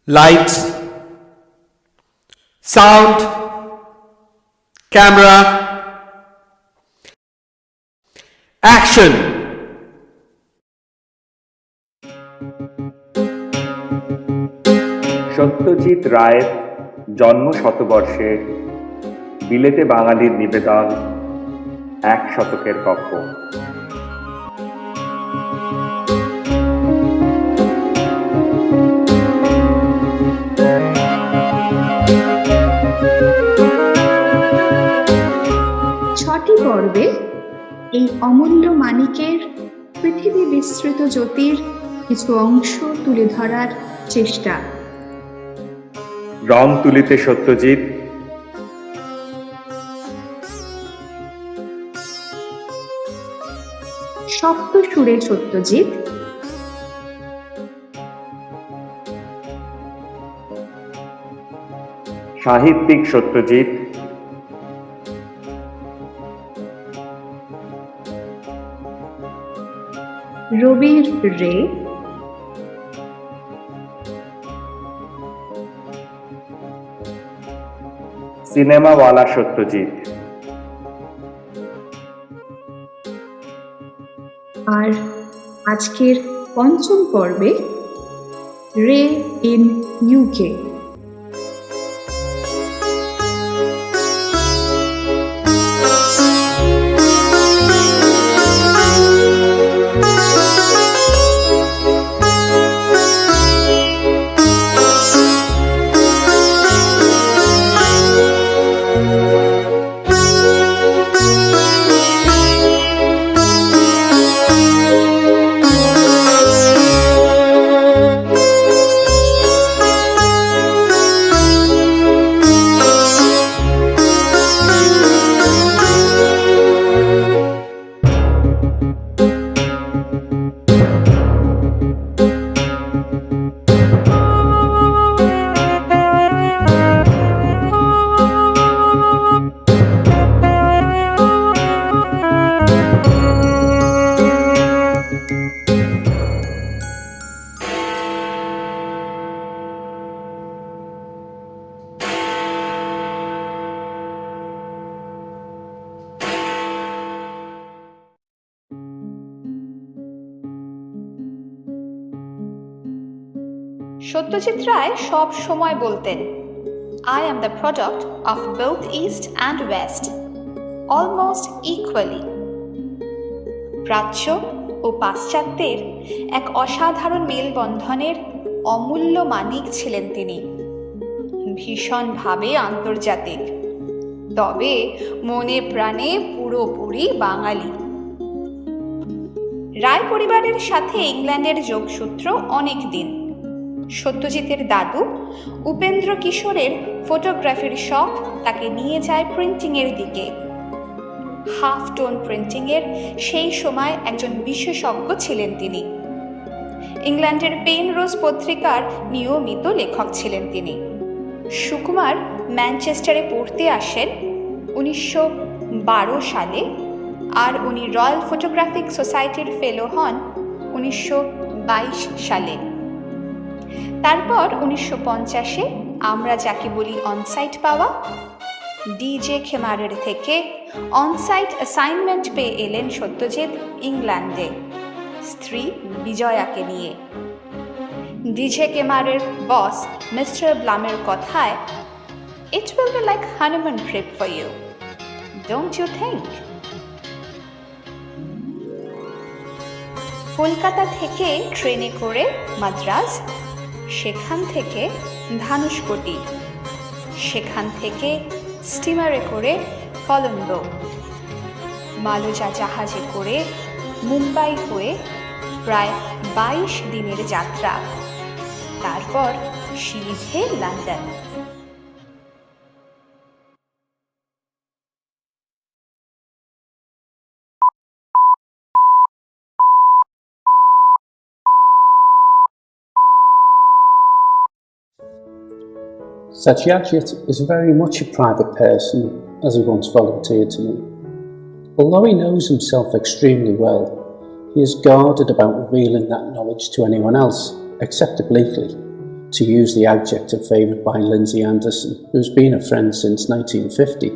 Lights, sound, camera, action. Satyajit রায়ের জন্ম শতবর্ষে বিলেতে বাঙালির নিবেদন ১ শতকের গপ্প। ছটি পর্বে এই অমূল্য মানিকের পৃথিবী বিস্তৃত জ্যোতির কিছু অংশ তুলে ধরার চেষ্টা। রং তুলিতে সত্যজিৎ, সপ্ত সুরে সত্যজিৎ, সাহিত্যিক সত্যজিৎ, রবির রে, সিনেমাওয়ালা সত্যজিৎ, আর আজকের পঞ্চম পর্বে রে ইন ইউকে। সত্যজিৎ রায় সব সময় বলতেন, I am the product of both East and West, almost equally. প্রাচ্য ও পাশ্চাত্যের এক অসাধারণ মেলবন্ধনের অমূল্য মানিক ছিলেন তিনি। ভীষণভাবে আন্তর্জাতিক, তবে মনে প্রাণে পুরোপুরি বাঙালি। রায় পরিবারের সাথে ইংল্যান্ডের যোগসূত্র অনেক দিন। সত্যজিতের দাদু উপেন্দ্র কিশোরের ফটোগ্রাফির শখ তাকে নিয়ে যায় প্রিন্টিংয়ের দিকে। হাফ টোন প্রিন্টিংয়ের সেই সময় একজন বিশেষজ্ঞ ছিলেন তিনি। ইংল্যান্ডের পেনরোজ পত্রিকার নিয়মিত লেখক ছিলেন তিনি। সুকুমার ম্যানচেস্টারে পড়তে আসেন 1912 সালে, আর উনি রয়্যাল ফটোগ্রাফিক সোসাইটির ফেলো হন 1922 সালে। তারপর 1950-এ আমরা যাকে বলি অনসাইট পাওয়া, ডিজে খেমারের থেকে অনসাইট অ্যাসাইনমেন্ট পেয়ে এলেন সত্যজিৎ ইংল্যান্ডে স্ত্রী বিজয়াকে নিয়ে। ডিজে কেমারের বস মিস্টার ব্লামের কথায়, it will be like honeymoon trip for you, don't you think? Kolkata থেকে ট্রেনে করে মাদ্রাজ, সেখান থেকে ধানুষকোটি, সেখান থেকে স্টিমারে করে কলম্বো, মালজা জাহাজে করে মুম্বাই হয়ে প্রায় 22 দিনের যাত্রা, তারপর সিধে London. Satyajit is very much a private person, as he once volunteered to me. Although he knows himself extremely well, he is guarded about revealing that knowledge to anyone else, except obliquely, to use the adjective favoured by Lindsay Anderson, who's been a friend since 1950.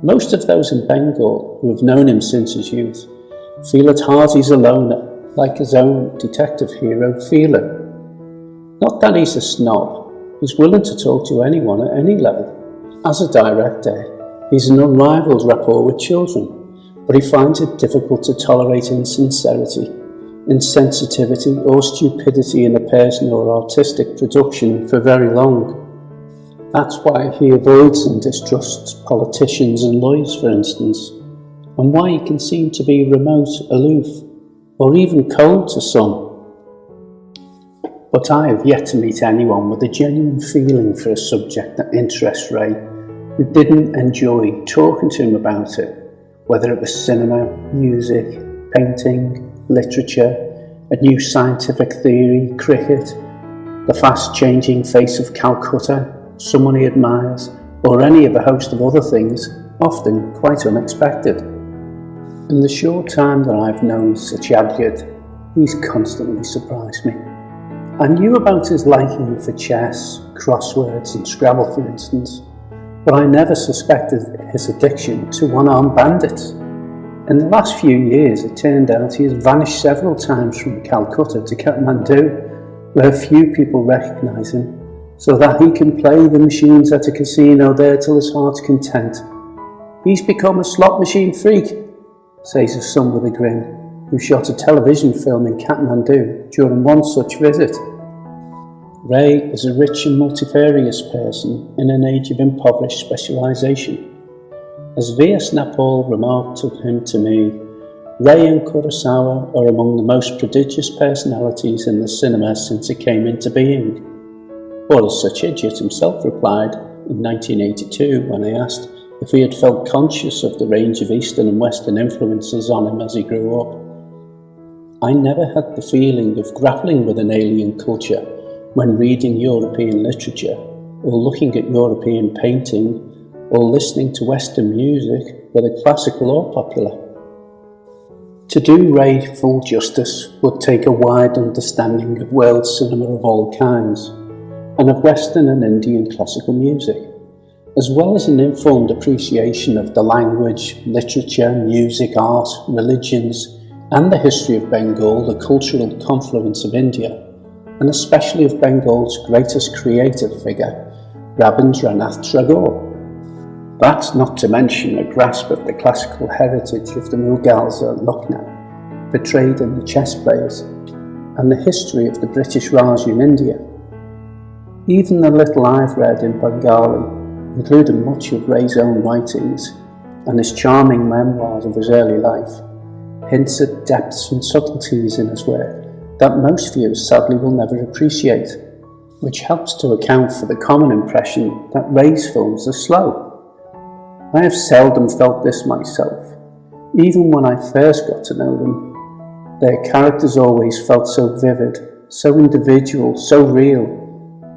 Most of those in Bengal who have known him since his youth feel at heart he's a loner, like his own detective hero Phelan. Not that he's a snob, he's willing to talk to anyone at any level. As a director, he's an unrivalled rapport with children, but he finds it difficult to tolerate insincerity, insensitivity or stupidity in a personal or artistic production for very long. That's why he avoids and distrusts politicians and lawyers, for instance, and why he can seem to be remote, aloof, or even cold to some. But I have yet to meet anyone with a genuine feeling for a subject that interests Ray, who didn't enjoy talking to him about it, whether it was cinema, music, painting, literature, a new scientific theory, cricket, the fast-changing face of Calcutta, someone he admires, or any of a host of other things, often quite unexpected. In the short time that I've known Satyajit, he's constantly surprised me. I knew about his liking for chess, crosswords and Scrabble for instance, but I never suspected his addiction to one-armed bandits. In the last few years it turned out he has vanished several times from Calcutta to Kathmandu, where few people recognise him, so that he can play the machines at a casino there till his heart's content. He's become a slot machine freak, says his son with a grin, who shot a television film in Kathmandu during one such visit. Ray is a rich and multifarious person in an age of impoverished specialisation. As V.S. Naipaul remarked of him to me, Ray and Kurosawa are among the most prodigious personalities in the cinema since it came into being. Or as Satyajit himself replied in 1982 when I asked if he had felt conscious of the range of Eastern and Western influences on him as he grew up. I never had the feeling of grappling with an alien culture when reading European literature, or looking at European painting, or listening to Western music, whether classical or popular. To do Ray full justice would take a wide understanding of world cinema of all kinds, and of Western and Indian classical music, as well as an informed appreciation of the language, literature, music, art, religions, and the history of Bengal, the cultural confluence of India, and especially of Bengal's greatest creative figure, Rabindranath Tagore. That's not to mention a grasp of the classical heritage of the Mughals at Lucknow, portrayed in the Chess Players, and the history of the British Raj in India. Even the little I've read in Bengali, including much of Ray's own writings and his charming memoirs of his early life, hints at depths and subtleties in his work that most viewers sadly will never appreciate, which helps to account for the common impression that Ray's films are slow. I have seldom felt this myself. Even when I first got to know them, their characters always felt so vivid, so individual, so real.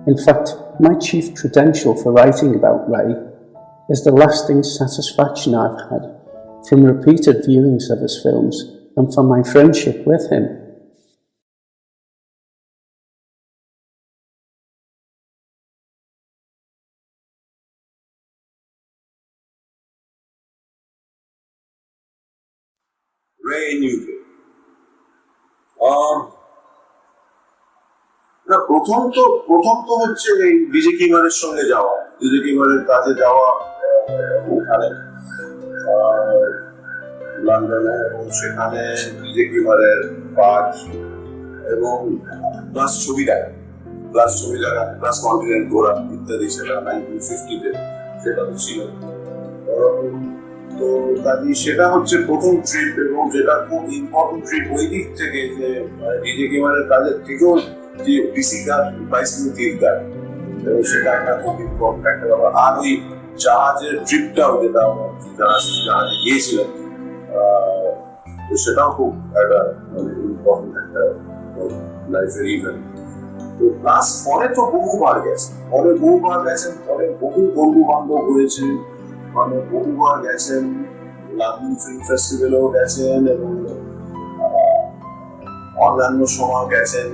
In fact, my chief credential for writing about Ray is the lasting satisfaction I've had from repeated viewings of his films and from my friendship with him. Ray in UK. না প্রথম তো হচ্ছে এই DJ কিমারের সঙ্গে যাওয়া, DJ কিমারের কাজে যাওয়া ওখানে লন্ডনে, এবং সেখানে ডিজে কিমারের কাজ এবং প্লাস ছবি দেখা, প্লাস কন্টিনেন্ট ঘোরা ইত্যাদি, সেটা 1950-তে সেটা ছিল। তো কাজে সেটা হচ্ছে প্রথম ট্রিপ, এবং যেটা খুব ইম্পর্টেন্ট ট্রিপ ওই দিক থেকে যে ডিজে কিমারের কাজের থেকেও যে ডিসি কার বাইসিকেল তীর কার, সেটা একটা খুব ইম্পর্টেন্ট একটা ব্যাপার। আর ওই জাহাজের ট্রিপটাও যেটা জাহাজে গিয়েছিলাম, তো সেটাও খুব একটা মানে ইম্পর্টেন্ট একটা লাইফের ইভেন্ট। তো প্লাস পরে তো বহুবার গেছেন, পরে বহু বন্ধু বান্ধব হয়েছে, মানে বহুবার গেছেন, লন্ডন ফিল্ম ফেস্টিভ্যালেও গেছেন এবং অন্যান্য সময় গেছেন।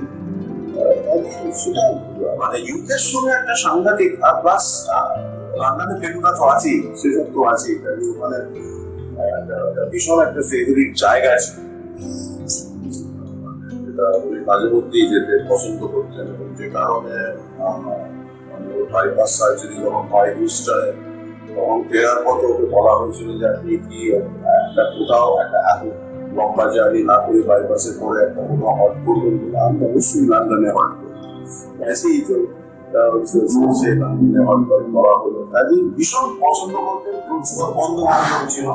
সেটা মানে ইউকের সঙ্গে একটা সাংঘাতিক, আর প্লাস লন্ডনে ফেলুদা তো আছেই, সেসব তো আছেই, মানে ভীষণ একটা ফেভারিট জায়গা আছে, যেটা উনি মাঝে মধ্যেই যেতে পছন্দ করতেন, এবং যে কারণে বাইপাস সার্জারি যখন হয় হিউস্টনে, তখন ফেরার পথে ওকে বলা হয়েছিল যে আপনি কি একটা কোথাও একটা এত লম্বা জার্নি না করে বাইপাসের পরে একটা কোথাও হট করবেন, আমি অবশ্যই লন্ডনে হট করবো, এসেই তো সে লন্ডনে হট করে বলা হলো। কাজে ভীষণ পছন্দ করতেন, প্রচুর বন্ধু বান্ধব ছিল,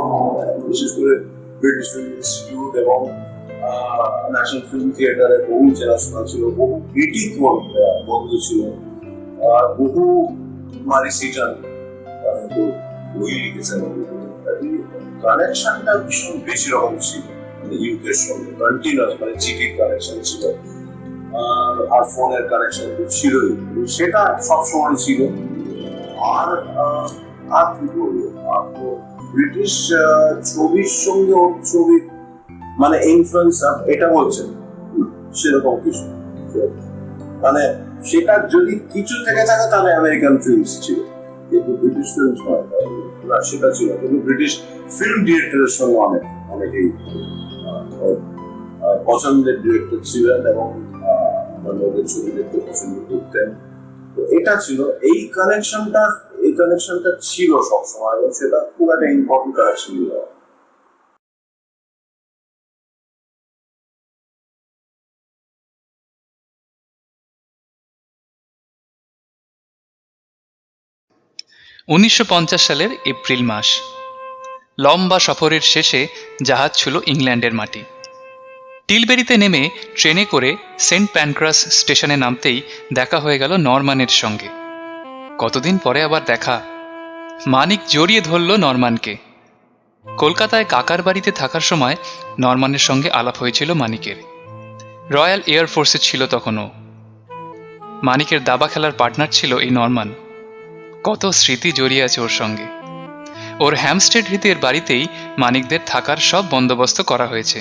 বিশেষ করে ব্রিটিশ ফিল্ম ইনস্টিটিউট এবং ন্যাশনাল ফিল্ম থিয়েটারে বহু চেনাশোনা ছিল, বহু ক্রিটিক বন্ধু ছিল, আর বহু মারি সিজন বই লিখেছেন। কানেকশনটা ভীষণ বেশি রকম ছিল ইউকের সঙ্গে, কন্টিনিউয়াস, মানে চিঠির কানেকশন ছিল, আর ফোনের কানেকশন ছিলই, সেটা সবসময় ছিল। আর আর কি বলবো, আর তো ব্রিটিশ ছবির সঙ্গে ওর ছবি মানে ইনফ্লুয়েন্স, এটা বলছেন সেরকম কিছু, মানে সেটা যদি কিছু থেকে থাকে তাহলে আমেরিকান ফিল্মস ছিল, কিন্তু ব্রিটিশ ফিল্মস নয়, সেটা ছিল। কিন্তু ব্রিটিশ ফিল্ম ডিরেক্টরের সঙ্গে অনেকেই পছন্দের ডিরেক্টর ছিলেন এবং ওদের ছবি দেখতে পছন্দ করতেন। তো এটা ছিল, এই কানেকশনটা ছিল সবসময়, এবং সেটা খুব একটা ইম্পর্টেন্ট কানেকশন ছিল। উনিশশো সালের এপ্রিল মাস। লম্বা সফরের শেষে জাহাজ ছিল ইংল্যান্ডের মাটি। টিলবেরিতে নেমে ট্রেনে করে সেন্ট প্যানক্রাস স্টেশনে নামতেই দেখা হয়ে গেল নরম্যানের সঙ্গে। কতদিন পরে আবার দেখা। মানিক জড়িয়ে ধরল নরম্যানকে। কলকাতায় কাকার বাড়িতে থাকার সময় নরম্যানের সঙ্গে আলাপ হয়েছিল মানিকের। রয়্যাল এয়ারফোর্সে ছিল তখনও। মানিকের দাবা খেলার পার্টনার ছিল এই নরম্যান। কত স্মৃতি জড়িয়ে আছে ওর সঙ্গে। ওর হ্যামস্টেড হৃদের বাড়িতেই মানিকদের থাকার সব বন্দোবস্ত করা হয়েছে।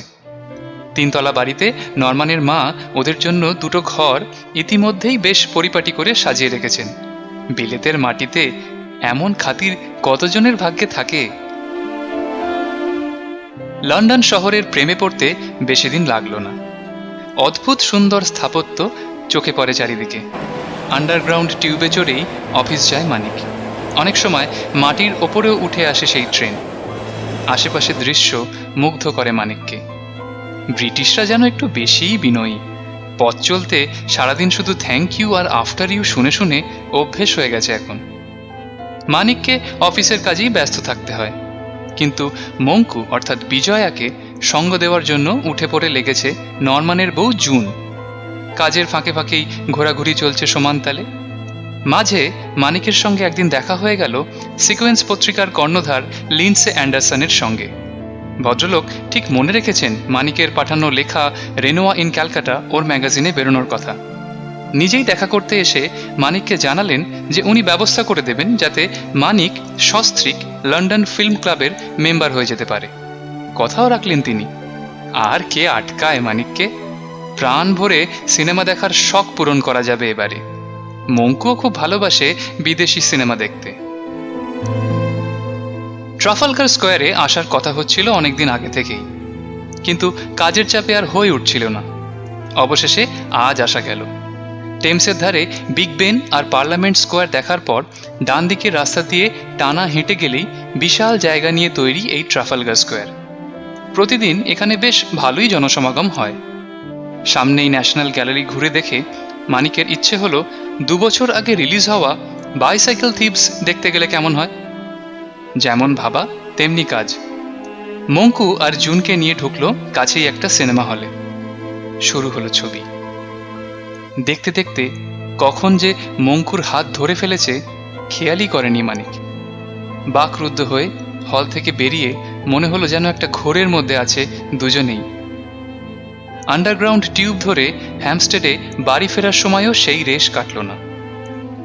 3 তলা বাড়িতে নরম্যানের মা ওদের জন্য 2টো ঘর ইতিমধ্যেই বেশ পরিপাটি করে সাজিয়ে রেখেছেন। বিলেতের মাটিতে এমন খাতির কতজনের ভাগ্যে থাকে। লন্ডন শহরের প্রেমে পড়তে বেশি দিন লাগলো না। অদ্ভুত সুন্দর স্থাপত্য চোখে পড়ে চারিদিকে। আন্ডারগ্রাউন্ড টিউবে চড়েই অফিস যায় মানিক। অনেক সময় মাটির ওপরেও উঠে আসে সেই ট্রেন। আশেপাশে দৃশ্য মুগ্ধ করে মানিককে। ব্রিটিশরা যেন একটু বেশিই বিনয়ী। পথ চলতে সারাদিন শুধু থ্যাংক ইউ আর আফটার ইউ শুনে শুনে অভ্যেস হয়ে গেছে এখন। মানিককে অফিসের কাজেই ব্যস্ত থাকতে হয়, কিন্তু মঙ্কু অর্থাৎ বিজয়াকে সঙ্গ দেওয়ার জন্য উঠে পড়ে লেগেছে নরম্যানের বউ জুন। কাজের ফাঁকে ফাঁকেই ঘোরাঘুরি চলছে সমানতালে। মাঝে মানিকের সঙ্গে একদিন দেখা হয়ে গেল সিকোয়েন্স পত্রিকার কর্ণধার লিন্ডসে অ্যান্ডারসনের সঙ্গে। ভদ্রলোক ঠিক মনে রেখেছেন মানিকের পাঠানো লেখা রেনোয়া ইন ক্যালকাটা ওর ম্যাগাজিনে বেরোনোর কথা। নিজেই দেখা করতে এসে মানিককে জানালেন যে উনি ব্যবস্থা করে দেবেন যাতে মানিক সস্ত্রীক লন্ডন ফিল্ম ক্লাবের মেম্বার হয়ে যেতে পারে। কথাও রাখলেন তিনি। আর কে আটকায় মানিককে? প্রাণ ভরে সিনেমা দেখার শখ পূরণ করা যাবে এবারে। মঙ্কুও খুব ভালোবাসে বিদেশি সিনেমা দেখতে। ট্রাফালগার স্কোয়ারে আসার কথা হচ্ছিল অনেকদিন আগে থেকেই, কিন্তু কাজের চাপে আর হয়ে উঠছিল না। অবশেষে আজ আসা গেল। টেমসের ধারে বিগ বেন আর পার্লামেন্ট স্কোয়ার দেখার পর ডান দিকের রাস্তা দিয়ে টানা হেঁটে গেলেই বিশাল জায়গা নিয়ে তৈরি এই ট্রাফালগার স্কোয়ার। প্রতিদিন এখানে বেশ ভালোই জনসমাগম হয়। সামনেই ন্যাশনাল গ্যালারি ঘুরে দেখে মানিকের ইচ্ছে হলো 2 বছর আগে রিলিজ হওয়া বাইসাইকেল থিভস দেখতে গেলে কেমন হয়। যেমন ভাবা তেমনি কাজ। মঙ্কু আর জুনকে নিয়ে ঢুকলো কাছেই একটা সিনেমা হলে। শুরু হলো ছবি। দেখতে দেখতে কখন যে মঙ্কুর হাত ধরে ফেলেছে খেয়ালই করেনি মানিক। বাকরুদ্ধ হয়ে হল থেকে বেরিয়ে মনে হলো যেন একটা ঘোরের মধ্যে আছে দুজনেই। আন্ডারগ্রাউন্ড টিউব ধরে হ্যামস্টেডে বাড়ি ফেরার সময়ও সেই রেশ কাটল না।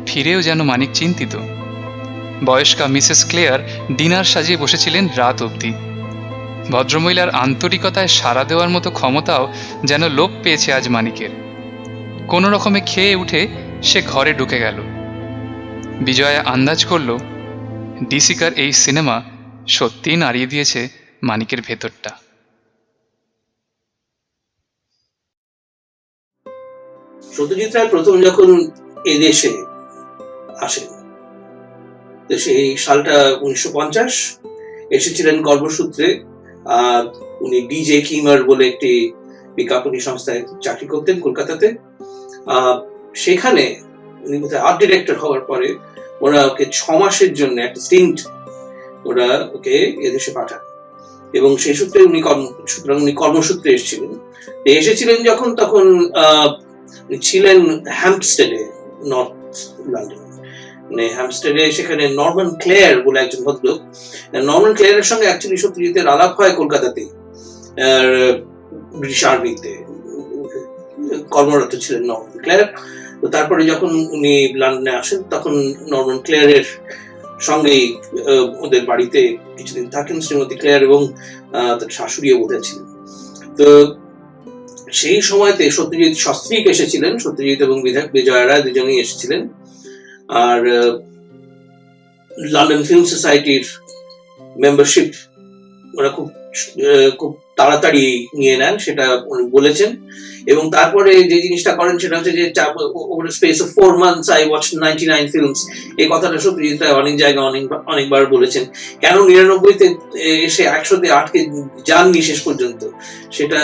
ফিরেও যেন মানিক চিন্তিত। বয়স্কা মিসেস ক্লেয়ার ডিনার সাজিয়ে বসেছিলেন রাত অবধি। ভদ্রমহিলার আন্তরিকতায় সাড়া দেওয়ার মতো ক্ষমতাও যেন লোপ পেয়েছে আজ মানিকের। কোনো রকমে খেয়ে উঠে সে ঘরে ঢুকে গেল। বিজয়া আন্দাজ করল ডিসিকার এই সিনেমা সত্যিই নাড়িয়ে দিয়েছে মানিকের ভেতরটা। সত্যজিৎ রায় প্রথম যখন এদেশে আসেন, তো সেই সালটা 1950, এসেছিলেন কর্মসূত্রে। উনি ডিজে কিমার বলে একটি বিজ্ঞাপনী সংস্থায় চাকরি করতেন কলকাতাতে। সেখানে উনি আর্ট ডিরেক্টর হওয়ার পরে ওরা ওকে 6 মাসের জন্য একটা স্টিন্ট ওরা ওকে এদেশে পাঠান, এবং সেই সূত্রে উনি কর্মসূত্রে এসেছিলেন। এসেছিলেন যখন, তখন ছিলেন হ্যাম্পস্টেডে, নর্থ লন্ডন, মানে হ্যাম্পস্টেডে। সেখানে নরম্যান ক্লেয়ার বলে একজন ভদ্রলোক, নরম্যান ক্লেয়ারের সঙ্গে অ্যাকচুয়ালি সত্যজিতের আলাপ হয় কলকাতাতে, ব্রিটিশ আর্মিতে কর্মরত ছিলেন নরম্যান ক্লেয়ার। তো তারপরে যখন উনি লন্ডনে আসেন, তখন নরম্যান ক্লেয়ারের সঙ্গেই ওদের বাড়িতে কিছুদিন থাকেন শ্রীমতী ক্লেয়ার, এবং তার শাশুড়িও বোধহয় ছিলেন। তো সেই সময়তে সত্যজিৎ সস্ত্রীক এসেছিলেন, সত্যজিৎ এবং বিজয়া রায় দুজনেই এসেছিলেন। আর লন্ডন ফিল্ম সোসাইটির মেম্বারশিপ ওরা খুব তাড়াতাড়ি নিয়ে নেন, সেটা উনি বলেছেন। এবং তারপরে যে জিনিসটা করেন সেটা হচ্ছে যে over space of 4 months I watched 99 films। এই কথাটা সত্যজিৎ রায় অনেক জায়গায় অনেকবার বলেছেন। কেন 99-তে এসে 100-তে আটকে যাননি শেষ পর্যন্ত, সেটা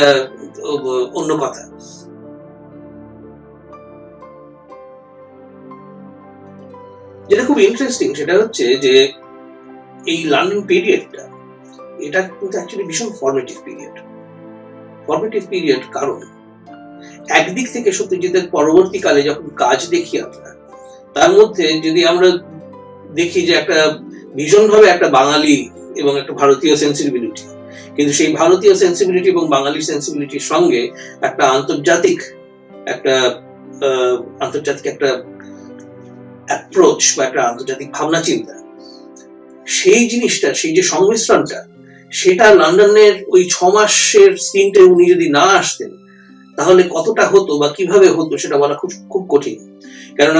অন্য কথা। যেটা খুব ইন্টারেস্টিং সেটা হচ্ছে যে এই লন্ডন পিরিয়ডটা, এটা কিন্তু অ্যাকচুয়ালি ভীষণ ফরমেটিভ পিরিয়ড। কারণ একদিক থেকে সত্যজিতের পরবর্তীকালে যখন কাজ দেখি আমরা, তার মধ্যে যদি আমরা দেখি যে একটা ভীষণভাবে একটা বাঙালি এবং একটা ভারতীয় সেন্সিবিলিটি, কিন্তু সেই ভারতীয় সেন্সিবিলিটি এবং বাঙালি সেন্সিবিলিটির সঙ্গে একটা আন্তর্জাতিক একটা অ্যাপ্রোচ বা একটা আন্তর্জাতিক ভাবনা চিন্তা, সেই জিনিসটা, সেই যে সংমিশ্রণটা, সেটা লন্ডনের ওই 6 মাসের স্টিন্টে উনি যদি না আসতেন তাহলে কতটা হতো বা কিভাবে হতো সেটা বলা খুব খুব কঠিন। কারণ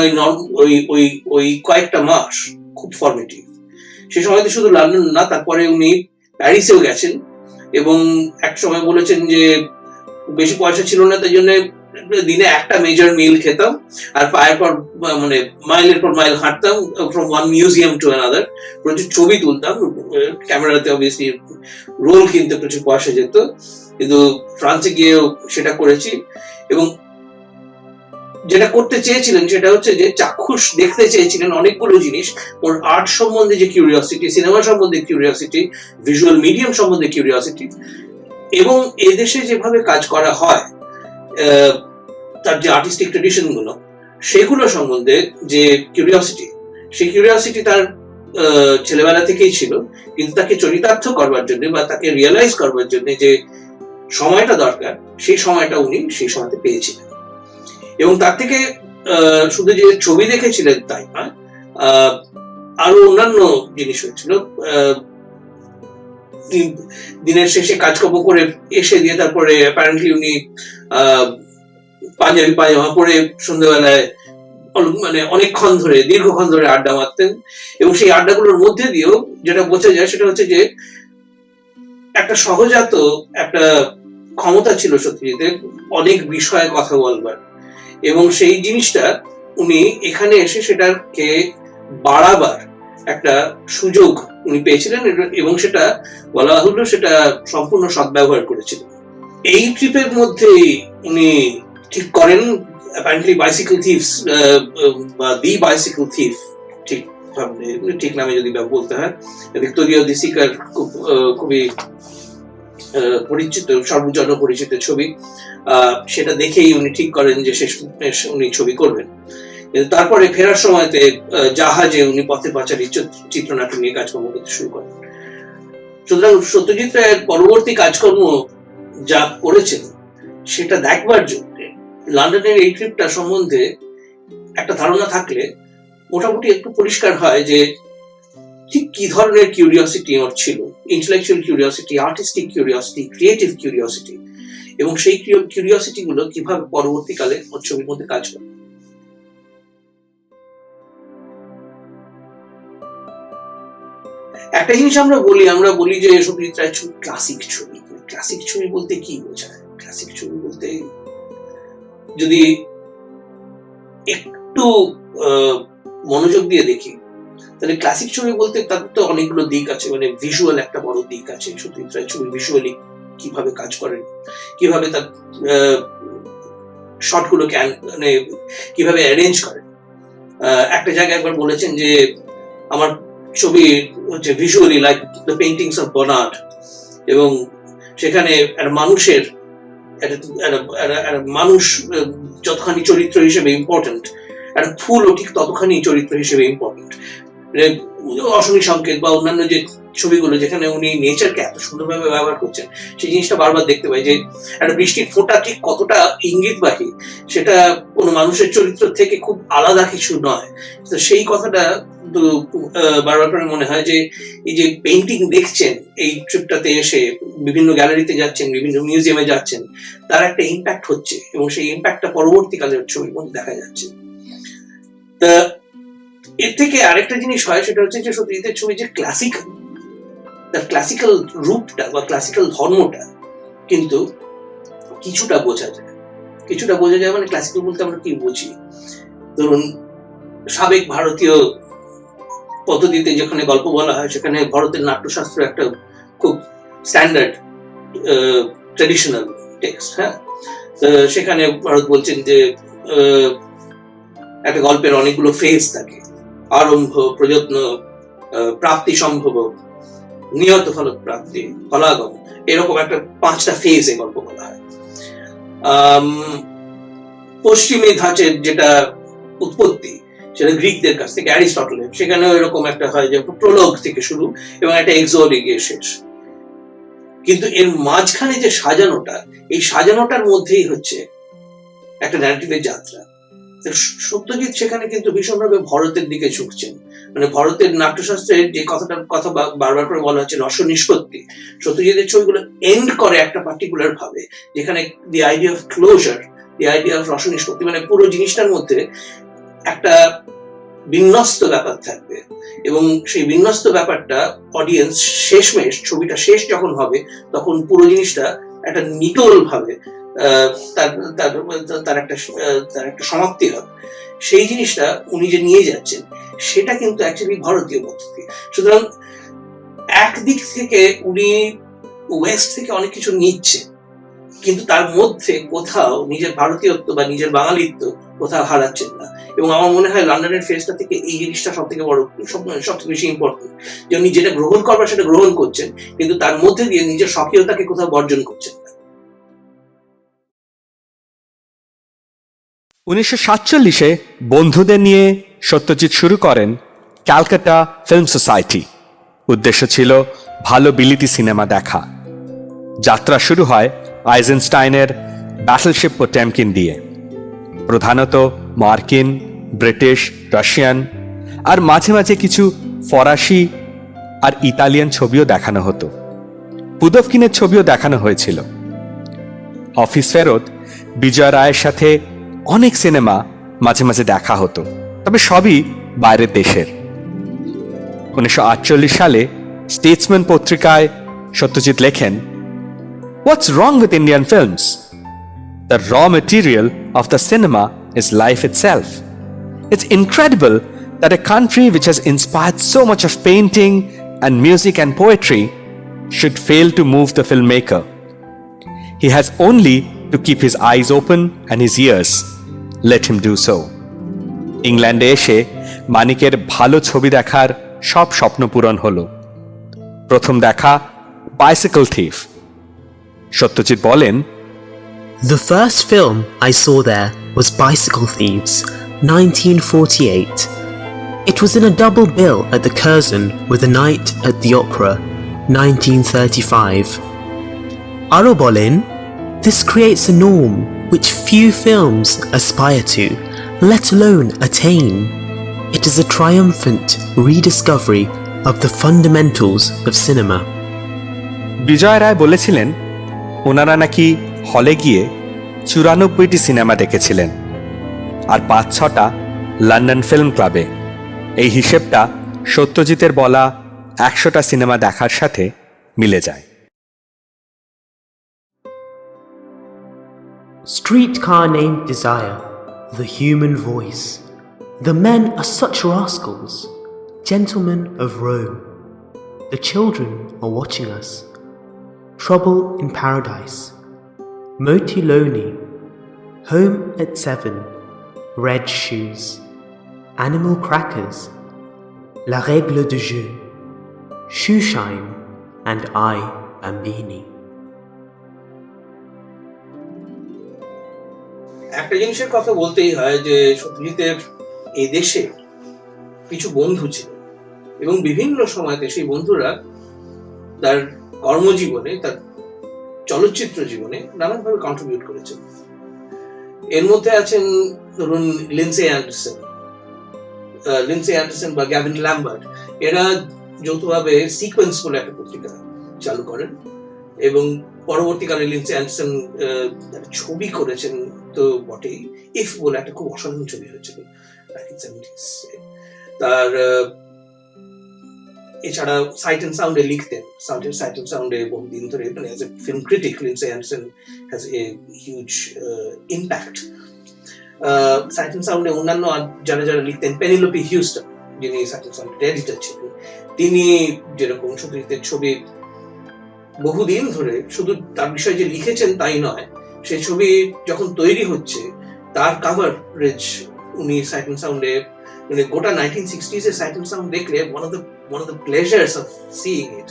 ওই কয়েকটা মাস খুব ফরমেটিভ। সে সময়তে শুধু লন্ডন না, তারপরে উনি প্যারিসেও গেছেন, এবং এক সময় বলেছেন যে বেশি পয়সা ছিল না, তাই জন্য দিনে একটা মেজর মিল খেতাম, আর মাইলের পর মাইল হাঁটতাম from one museum to another. প্রচুর ছবি তুলতাম, ক্যামেরাতে অবভিয়াসলি রোল কিনতে প্রচুর পয়সা যেত, কিন্তু ফ্রান্সে গিয়েও সেটা করেছি। এবং যেটা করতে চেয়েছিলেন সেটা হচ্ছে যে চাক্ষুষ দেখতে চেয়েছিলেন অনেকগুলো জিনিস, ওর আর্ট সম্বন্ধে যে কিউরিওসিটি, সিনেমা সম্বন্ধে কিউরিওসিটি, ভিজুয়াল মিডিয়াম সম্বন্ধে কিউরিওসিটি, এবং এদেশে যেভাবে কাজ করা হয় তার যে আর্টিস্টিক ট্রেডিশন গুলো, সেগুলো সম্বন্ধে যে কিউরিওসিটি, সেই কিউরিওসিটি তার ছেলেবেলা থেকেই ছিল, কিন্তু তাকে চরিতার্থ করবার জন্য বা তাকে রিয়েলাইজ করবার জন্য যে সময়টা দরকার, সেই সময়টা উনি সেই সময়তে পেয়েছিলেন। এবং তার থেকে শুধু যে ছবি দেখেছিলেন তাই নয়, আরো অন্যান্য জিনিস হয়েছিল। দিনের শেষে কাজকর্ম করে এসে দিয়ে তারপরে অ্যাপারেন্টলি উনি পাঞ্জাবি পায়জামা পরে সন্ধ্যাবেলায় অনেকক্ষণ ধরে, দীর্ঘক্ষণ ধরে আড্ডা মারতেন। এবং সেই আড্ডাগুলোর মধ্যে দিয়েও যেটা বোঝা যায় সেটা হচ্ছে যে একটা সহজাত একটা ক্ষমতা ছিল সত্যজিতের অনেক বিষয়ে কথা বলবার, এবং সেই জিনিসটা উনি এখানে এসে সেটাকে বাড়াবার একটা সুযোগ উনি পেয়েছিলেন, এবং সেটা বলা হলো সেটা সম্পূর্ণ সদ্ব্যবহার করেছিলেন। এই ট্রিপের মধ্যেই উনি ঠিক করেন অ্যাপারেন্টলি বাইসাইকেল থিফস বা দি বাইসাইকেল থিফ, ঠিক নামে যদি বলতে হয়, ভিক্টোরিয়া ডিসিকার খুবই পরিচিত, সর্বজন পরিচিত ছবি। সেটা দেখেই উনি ঠিক করেন যে উনি ছবি করবেন। তারপরে ফেরার সময়তে জাহাজে উনি পথে পাঁচালী চিত্রনাট্য নিয়ে কাজকর্ম করতে শুরু করেন। সুতরাং সত্যজিৎ রায়ের পরবর্তী কাজকর্ম যা করেছেন সেটা দেখবার জন্য লন্ডনের এই ট্রিপটা সম্বন্ধে একটা ধারণা থাকলে মোটামুটি একটু পরিষ্কার হয় যে ঠিক কি ধরনের কিউরিওসিটি ওর ছিল, intellectual curiosity, artistic curiosity, creative curiosity, এবং সেই কিউরিওসিটি গুলো কিভাবে পরবর্তীকালে ওর ছবির মধ্যে কাজ করে। একটা জিনিস আমরা বলি যে সত্যজিৎ রায়ের ছবি ক্লাসিক ছবি। ক্লাসিক ছবি বলতে কি বোঝায়? ক্লাসিক ছবি বলতে যদি একটু মনোযোগ দিয়ে দেখি তাহলে ক্লাসিক ছবি বলতে তার তো অনেকগুলো দিক আছে, মানে ভিজুয়াল একটা বড় দিক আছে। সত্যজিৎ রায়ের ছবি ভিজুয়ালি কিভাবে কাজ করেন, কিভাবে তার শটগুলোকে মানে কিভাবে অ্যারেঞ্জ করেন। একটা জায়গায় একবার বলেছেন যে আমার ছবি হচ্ছে visually like the paintings of Bernard, এবং সেখানে একটা মানুষের একটা মানুষ যতখানি চরিত্র হিসেবে ইম্পর্টেন্ট, একটা ফুলও ঠিক ততখানি চরিত্র হিসেবে ইম্পর্টেন্ট। অশনি সংকেত বা অন্যান্য যে ছবিগুলো যেখানে উনি নেচারকে এত সুন্দরভাবে ব্যবহার করছেন, সেই জিনিসটা বারবার দেখতে পাই যে একটা বৃষ্টির ফোঁটা ঠিক কতটা ইঙ্গিতবাহী, সেটা কোনো মানুষের চরিত্র থেকে খুব আলাদা কিছু নয়। তো সেই কথাটা বারবার করে মনে হয় যে এই যে পেইন্টিং দেখছেন এই ট্রিপটাতে এসে, বিভিন্ন গ্যালারিতে যাচ্ছেন, বিভিন্ন মিউজিয়ামে যাচ্ছেন, তার একটা ইম্প্যাক্ট হচ্ছে এবং সেই ইম্প্যাক্টটা পরবর্তীকালের ছবির মধ্যে দেখা যাচ্ছে। তা এর থেকে আরেকটা জিনিস হয়, সেটা হচ্ছে যে সত্যজিতের ছবি যে ক্লাসিক্যাল, তার ক্লাসিক্যাল রূপটা বা ক্লাসিক্যাল ধর্মটা কিন্তু কিছুটা বোঝা যায়। মানে ক্লাসিক্যাল বলতে আমরা কি বুঝি? ধরুন সাবেক ভারতীয় পদ্ধতিতে যেখানে গল্প বলা হয়, সেখানে ভারতের নাট্যশাস্ত্র একটা খুব স্ট্যান্ডার্ড ট্র্যাডিশনাল টেক্সট। হ্যাঁ, সেখানে ভারত বলছেন যে একটা গল্পের অনেকগুলো ফেজ থাকে, আরম্ভ, প্রযত্ন, প্রাপ্তি সম্ভব, নিয়ত ফল প্রাপ্তি, ফলাগম, এরকম একটা 5টা ফেজ এই গল্প বলা হয়। পশ্চিমী ধাঁচের যেটা উৎপত্তি, সেটা গ্রিকদের কাছ থেকে, অ্যারিস্টটলের, সেখানেও এরকম একটা হয় যে প্রোলগ থেকে শুরু এবং একটা এক্সোডে গিয়ে শেষ। কিন্তু এর মাঝখানে যে সাজানোটা, এই সাজানোটার মধ্যেই হচ্ছে একটা ন্যারেটিভের যাত্রা। সত্যজিৎ সেখানে কিন্তু ভীষণভাবে ভারতের দিকে ঝুঁকছেন, মানে ভারতের নাট্যশাস্ত্রের যে কথা বারবার করে বলা হচ্ছে রস নিষ্পত্তি, সত্যজিতের ছবিগুলো এন্ড করে একটা পার্টিকুলার ভাবে, যেখানে the idea of closure, the idea of রস নিষ্পত্তি, মানে পুরো জিনিসটার মধ্যে একটা বিন্যস্ত ব্যাপার থাকবে এবং সেই বিন্যস্ত ব্যাপারটা অডিয়েন্স শেষমেশ, ছবিটা শেষ যখন হবে, তখন পুরো জিনিসটা একটা নিটোল ভাবে তার একটা সমাপ্তি হবে। সেই জিনিসটা উনি যে নিয়ে যাচ্ছেন, সেটা কিন্তু অ্যাকচুয়ালি ভারতীয় পদ্ধতি। সুতরাং একদিক থেকে উনি ওয়েস্ট থেকে অনেক কিছু নিচ্ছেন, কিন্তু তার মধ্যে কোথাও নিজের ভারতীয়ত্ব বা নিজের বাঙালিত্ব কোথাও হারাচ্ছেন না। এবং আমার মনে হয় লন্ডনের ফেস্টটা থেকে এই জিনিসটা সব থেকে বড়, সবথেকে বেশি ইম্পর্টেন্ট, যে উনি যেটা গ্রহণ করবার সেটা গ্রহণ করছেন, কিন্তু তার মধ্যে দিয়ে নিজের স্বকীয়তাকে কোথাও বর্জন করছেন না। 1947-এ বন্ধুদের নিয়ে সত্যজিৎ শুরু করেন ক্যালকাটা ফিল্ম সোসাইটি। উদ্দেশ্য ছিল ভালো বিলিতি সিনেমা দেখা। যাত্রা শুরু হয় আইজেনস্টাইনের ব্যাটলশিপ পোটেমকিন দিয়ে। প্রধানত মার্কিন, ব্রিটিশ, রাশিয়ান আর মাঝে মাঝে কিছু ফরাসি আর ইতালিয়ান ছবিও দেখানো হতো। পুদভকিনের ছবিও দেখানো হয়েছিল। অফিস ফেরত বিজয় রায়ের সাথে অনেক সিনেমা মাঝে মাঝে দেখা হতো, তবে সবই বাইরের দেশের। 1948 সালে স্টেটসম্যান পত্রিকায় সত্যজিৎ লেখেন, "What's wrong with Indian films? The raw material of the cinema is life itself. It's incredible that a country which has inspired so much of painting and music and poetry should fail to move the filmmaker. He has only to keep his eyes open and his ears. Let him do so." ইংল্যান্ডে এসে মানিকের ভালো ছবি দেখার সব স্বপ্ন পূরণ হলো। প্রথম দেখা বাইসাইকেল থিফ। সত্যজিৎ বলেন, The first film I saw there was Bicycle Thieves, 1948. It was in a double bill at the Curzon with A Night at the Opera, 1935. Aro bolen, this creates a norm which few films aspire to, let alone attain. It is a triumphant rediscovery of the fundamentals of cinema. বিজয় রায় বলেছিলেন ওনারা নাকি হলে গিয়ে 94টি cinema দেখেছিলেন আর 5-6টা London film ক্লাবে। এই হিসেবটা সত্যজিতের বলা 100টা সিনেমা দেখার সাথে মিলে যায়। Streetcar named Desire, the human voice. The men are such rascals, gentlemen of Rome. The children are watching us. Trouble in Paradise. Moti Loni. Home at 7. Red Shoes. Animal Crackers. La Règle de Jeu. Shoeshine and I, Bambini. একটা জিনিসের কথা বলতেই হয় যে সত্যজিতের এই দেশে কিছু বন্ধু ছিল এবং বিভিন্ন সময়তে সেই বন্ধুরা তার কর্মজীবনে, তার চলচ্চিত্র জীবনে নানানভাবে কন্ট্রিবিউট করেছেন। এর মধ্যে আছেন ধরুন লিন্ডসে অ্যান্ডারসন বা গ্যাভিন ল্যাম্বার্ট। এরা যৌথভাবে সিকোয়েন্স বলে একটা পত্রিকা চালু করেন এবং পরবর্তীকালে লিন্ডসে অ্যান্ডারসন ছবি করেছেন তো বটেই, ইফ বলে একটা খুব অসাধারণ ছবি হয়েছিল 1970s। তার এছাড়া সাইট অ্যান্ড সাউন্ডে লিখতেন, সাইট অ্যান্ড সাউন্ডে বহুদিন ধরে, মানে as a film critic Lindsay Anderson has a huge impact. Sight and সাউন্ডে অন্যান্য যারা যারা লিখতেন, পেনিলোপি হিউস্টন যিনি সাইট অ্যান্ড সাউন্ডের এডিটর ছিলেন, তিনি যেরকম সত্যজিতের ছবি বহুদিন ধরে শুধু তার বিষয়ে যে লিখেছেন তাই নয়, সেই ছবি যখন তৈরি হচ্ছে তার কাভারেজ উনি সাইট অ্যান্ড সাউন্ডে, মানে গোটা 1960s এ সাইট অ্যান্ড সাউন্ড দেখলে one of the pleasures of seeing it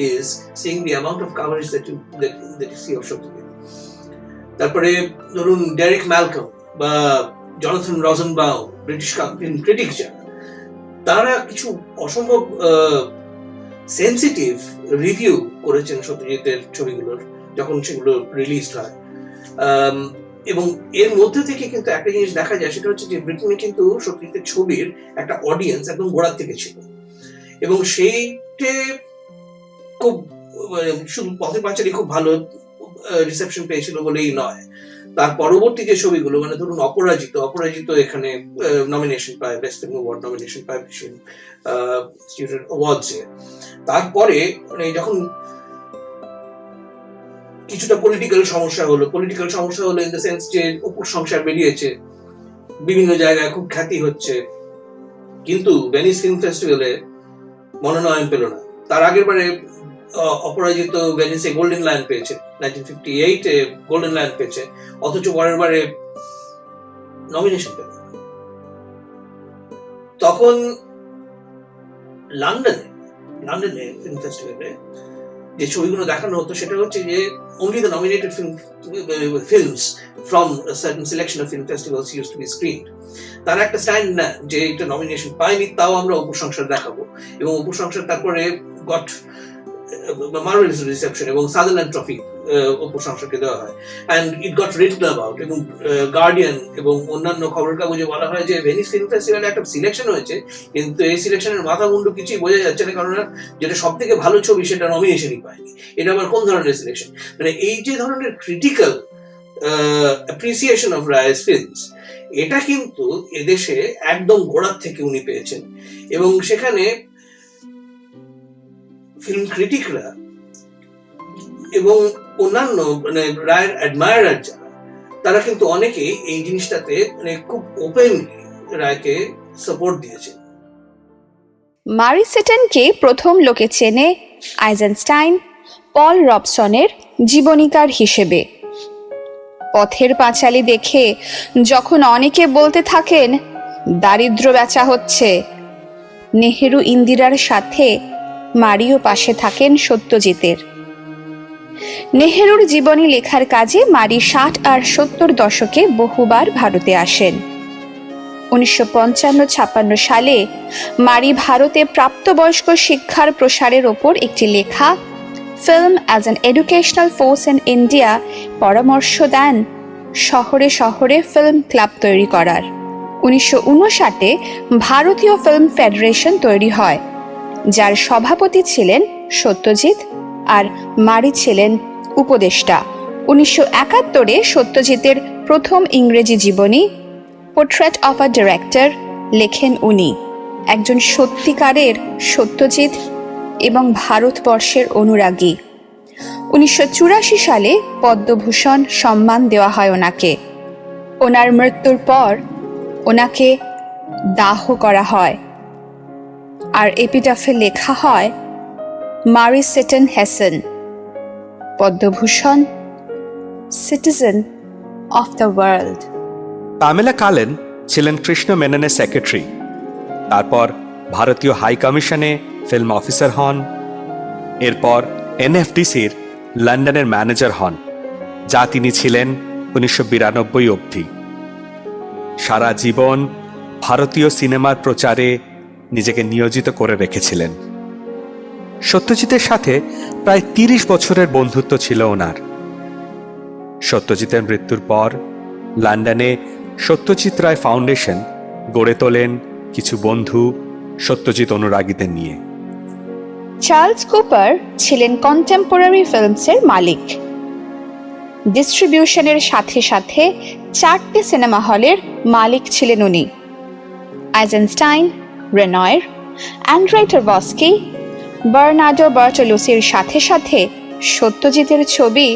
is seeing the amount of coverage that you see of Satyajit. তারপরে ধরুন ডেরেক ম্যালকম বা জনাথন রজনবাউম, ব্রিটিশ ফিল্ম ক্রিটিক যারা, তারা কিছু অসম্ভব সেন্সিটিভ রিভিউ করেছেন সত্যজিতের ছবিগুলোর যখন সেগুলো রিলিজ হয়। এবং এর মধ্যে থেকে কিন্তু একটা জিনিস দেখা যায়, সেটা হচ্ছে যে ব্রিটেনে কিন্তু সত্যজিতের ছবির একটা অডিয়েন্স একদম গোড়ার থেকে ছিল এবং সেইটে খুব শুধু পথের পাঁচালী খুব ভালো রিসেপশন পেয়েছিল বলেই নয়, তার পরবর্তী যে ছবিগুলো, মানে ধরুন অপরাজিত এখানে নমিনেশন পায়, বেস্ট ফিল্ম অ্যাওয়ার্ড নমিনেশন পায় স্টুডেন্ট অ্যাওয়ার্ডসে। তারপরে মানে যখন কিছুটা পলিটিক্যাল সমস্যা হলো ইন দ্য সেন্স যে অপুর সংসার বেরিয়েছে, বিভিন্ন জায়গায় খুব খ্যাতি হচ্ছে, কিন্তু ভেনিস ফিল্ম ফেস্টিভ্যালে মনোনয়ন পেল না। তার আগের বারে অপরাজিত ভেনিসে গোল্ডেন লায়ন পেয়েছে, 1958 এ গোল্ডেন লায়ন পেয়েছে, অথচ পরের বারে নমিনেশন পেল। তখন লন্ডনে ফিল্ম ফেস্টিভ্যালে যে ছবিগুলো দেখানো হতো সেটা হচ্ছে যে only the nominated films from a certain selection of film festivals used to be screened. তার একটা স্ট্যান্ড না যে এটা নমিনেশন পায়নি তাও আমরা অপুর সংসার দেখাবো, এবং অপুর সংসার তারপরে গট মার্ভেলাস রিসেপশন এবং সাদারল্যান্ড ট্রফি অপুর সংসারকে দেওয়া হয়, and it got written about, এবং গার্ডিয়ান এবং অন্যান্য খবরের কাগজে বলা হয় যে ভেনিস ফিল্ম ফেস্টিভ্যালে একটা সিলেকশন হয়েছে, কিন্তু এই সিলেকশনের মাথা মুন্ডু কিছুই বোঝা যাচ্ছে না, কারণ যেটা সব থেকে ভালো ছবি সেটা নমিনেশনই পায়নি। এটা আবার কোন ধরনের সিলেকশন? মানে এই যে ধরনের ক্রিটিক্যাল অ্যাপ্রিসিয়েশন অফ রায়েস ফিল্মস, এটা কিন্তু এদেশে একদম গোড়ার থেকে উনি পেয়েছেন, এবং সেখানে ফিল্ম ক্রিটিকরা এবং অন্যান্য মানে রায়ের অ্যাডমায়ারার যারা, তারা কিন্তু অনেকেই এই জিনিসটাতে মানে খুব ওপেনলি রায়কে সাপোর্ট দিয়েছে। মারি সেটনকে প্রথম লোকে চেনে আইজেনস্টাইন পল রবসনের জীবনীকার হিসেবে। পথের পাঁচালী দেখে যখন অনেকে বলতে থাকেন দারিদ্র বেচা হচ্ছে, নেহেরু ইন্দিরার সাথে মারিও পাশে থাকেন সত্যজিতের। নেহেরুর জীবনী লেখার কাজে মারি 60 আর 70 দশকে বহুবার ভারতে আসেন। 1955-56 সালে মারি ভারতে প্রাপ্তবয়স্ক শিক্ষার প্রসারের ওপর একটি লেখা film as an educational force in India পরামর্শ দেন শহরে শহরে ফিল্ম ক্লাব তৈরি করার। 1959 ভারতীয় ফিল্ম ফেডারেশন তৈরি হয়, যার সভাপতি ছিলেন সত্যজিৎ আর মারি ছিলেন উপদেষ্টা। 1971 সত্যজিতের প্রথম ইংরেজি জীবনী পোর্ট্রেট অফ আ ডিরেক্টর লেখেন উনি, একজন সত্যিকারের সত্যজিৎ এবং ভারতবর্ষের অনুরাগী। 1984 সালে পদ্মভূষণ সম্মান দেওয়া হয় ওনাকে। ওনার মৃত্যুর পর ওনাকে দাহ করা হয়, আর এপিটাফে লেখা হয় মারি Satan Hesson, Padma Bhushan, citizen of the world. Pamela Cullen ছিলেন কৃষ্ণ মেননের সেক্রেটারি, তারপর ভারতীয় হাই কমিশনে ফিল্ম অফিসার হন, এরপর এনএফডিসির লন্ডনের ম্যানেজার হন, যা তিনি ছিলেন 1992 অবধি। সারা জীবন ভারতীয় সিনেমার প্রচারে নিজেকে নিয়োজিত করে রেখেছিলেন। সত্যজিতের সাথে প্রায় 30 বছরের বন্ধুত্ব ছিল ওনার। সত্যজিতের মৃত্যুর পর লন্ডনে সত্যজিৎ রায় ফাউন্ডেশন গড়ে তোলেন কিছু বন্ধু সত্যজিৎ অনুরাগীদের নিয়ে। চার্লস কুপার ছিলেন কন্টেম্পোরারি ফিল্মসের মালিক। ডিস্ট্রিবিউশনের সাথে সাথে 4টে সিনেমা হলের মালিক ছিলেন উনি। আইজেনস্টাইন, রেনয়ের, অ্যান্ড্রে টারবস্কি, বার্নার্ডো বার্টোলুসির সাথে সাথে সত্যজিতের ছবি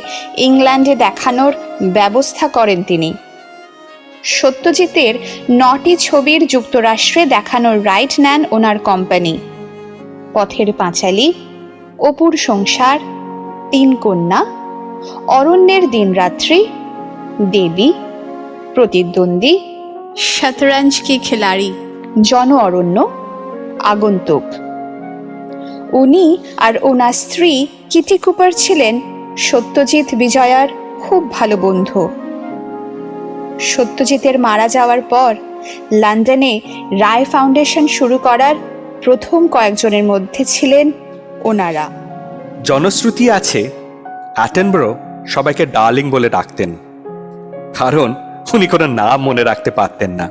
ইংল্যান্ডে দেখানোর ব্যবস্থা করেন তিনি। সত্যজিতের 9টি ছবির যুক্তরাষ্ট্রে দেখানোর রাইট নেন ওনার কোম্পানি। পথের পাঁচালী, অপুর সংসার, 3 কন্যা, অরণ্যের দিনরাত্রি, দেবী, প্রতিদ্বন্দ্বী, শতরঞ্জ কি খিলাড়ি, জন অরণ্য, আগন্তুক। উনি আর ওনার স্ত্রী কিটি কুপার ছিলেন সত্যজিৎ বিজয়ার খুব ভালো বন্ধু। সত্যজিতের মারা যাওয়ার পর লন্ডনে রায় ফাউন্ডেশন শুরু করার প্রথম কয়েকজনের মধ্যে ছিলেন ওনারা। জনশ্রুতি আছে অ্যাটেনবরো সবাইকে ডার্লিং বলে ডাকতেন, কারণ উনি কোনো নাম মনে রাখতে পারতেন না।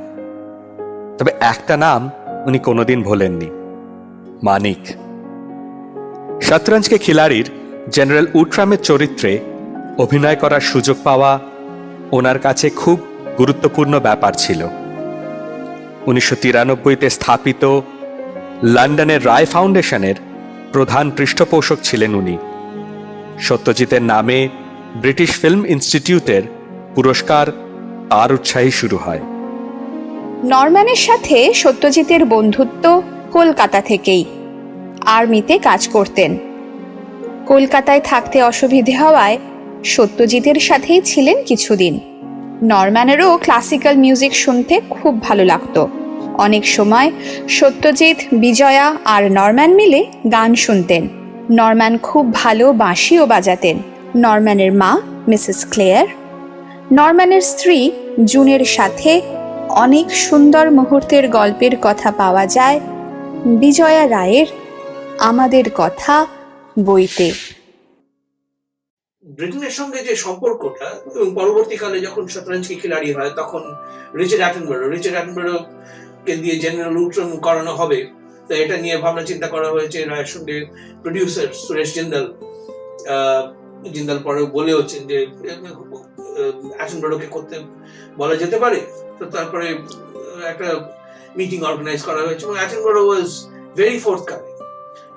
তবে একটা নাম উনি কোনোদিন ভোলেননি, মানিক। শতরঞ্জ কে খিলাড়ির জেনারেল উট্রামের চরিত্রে অভিনয় করার সুযোগ পাওয়া ওনার কাছে খুব গুরুত্বপূর্ণ ব্যাপার ছিল। 1993-তে স্থাপিত লন্ডনের রায় ফাউন্ডেশনের প্রধান পৃষ্ঠপোষক ছিলেন উনি। সত্যজিতের নামে ব্রিটিশ ফিল্ম ইনস্টিটিউটের পুরস্কার তার উৎসাহী শুরু হয়। নরম্যানের সাথে সত্যজিতের বন্ধুত্ব কলকাতা থেকেই। আর্মিতে কাজ করতেন। কলকাতায় থাকতে অসুবিধে হওয়ায় সত্যজিতের সাথেই ছিলেন কিছুদিন। নরম্যানেরও ক্লাসিক্যাল মিউজিক শুনতে খুব ভালো লাগতো। অনেক সময় সত্যজিৎ, বিজয়া আর নরম্যান মিলে গান শুনতেন। নরম্যান খুব ভালো বাঁশিও বাজাতেন। নরম্যানের মা মিসেস ক্লেয়ার, নরম্যানের স্ত্রী জুনের সাথে অনেক সুন্দর মুহূর্তের গল্পের কথা পাওয়া যায় বিজয়া রায়ের আমাদের কথা বইতে। ব্রিটেনের সঙ্গে যে সম্পর্কটা, এবং পরবর্তীকালে যখন শতরঞ্জ কি খিলাড়ি হয় তখন রিচার্ড অ্যাটনবরো কে দিয়ে জেনারেল উট্রাম করানো হবে, তো এটা নিয়ে ভাবনা চিন্তা করা হয়েছে। রায়ের সঙ্গে প্রডিউসার সুরেশ জিন্দাল পরেও বলেওছেন যে অ্যাটনবরোকে করতে বলা যেতে পারে। তো তারপরে একটা মিটিং অর্গানাইজ করা হয়েছে এবং অ্যাটনবরো ওয়াজ ভেরি ফোর্থকামিং।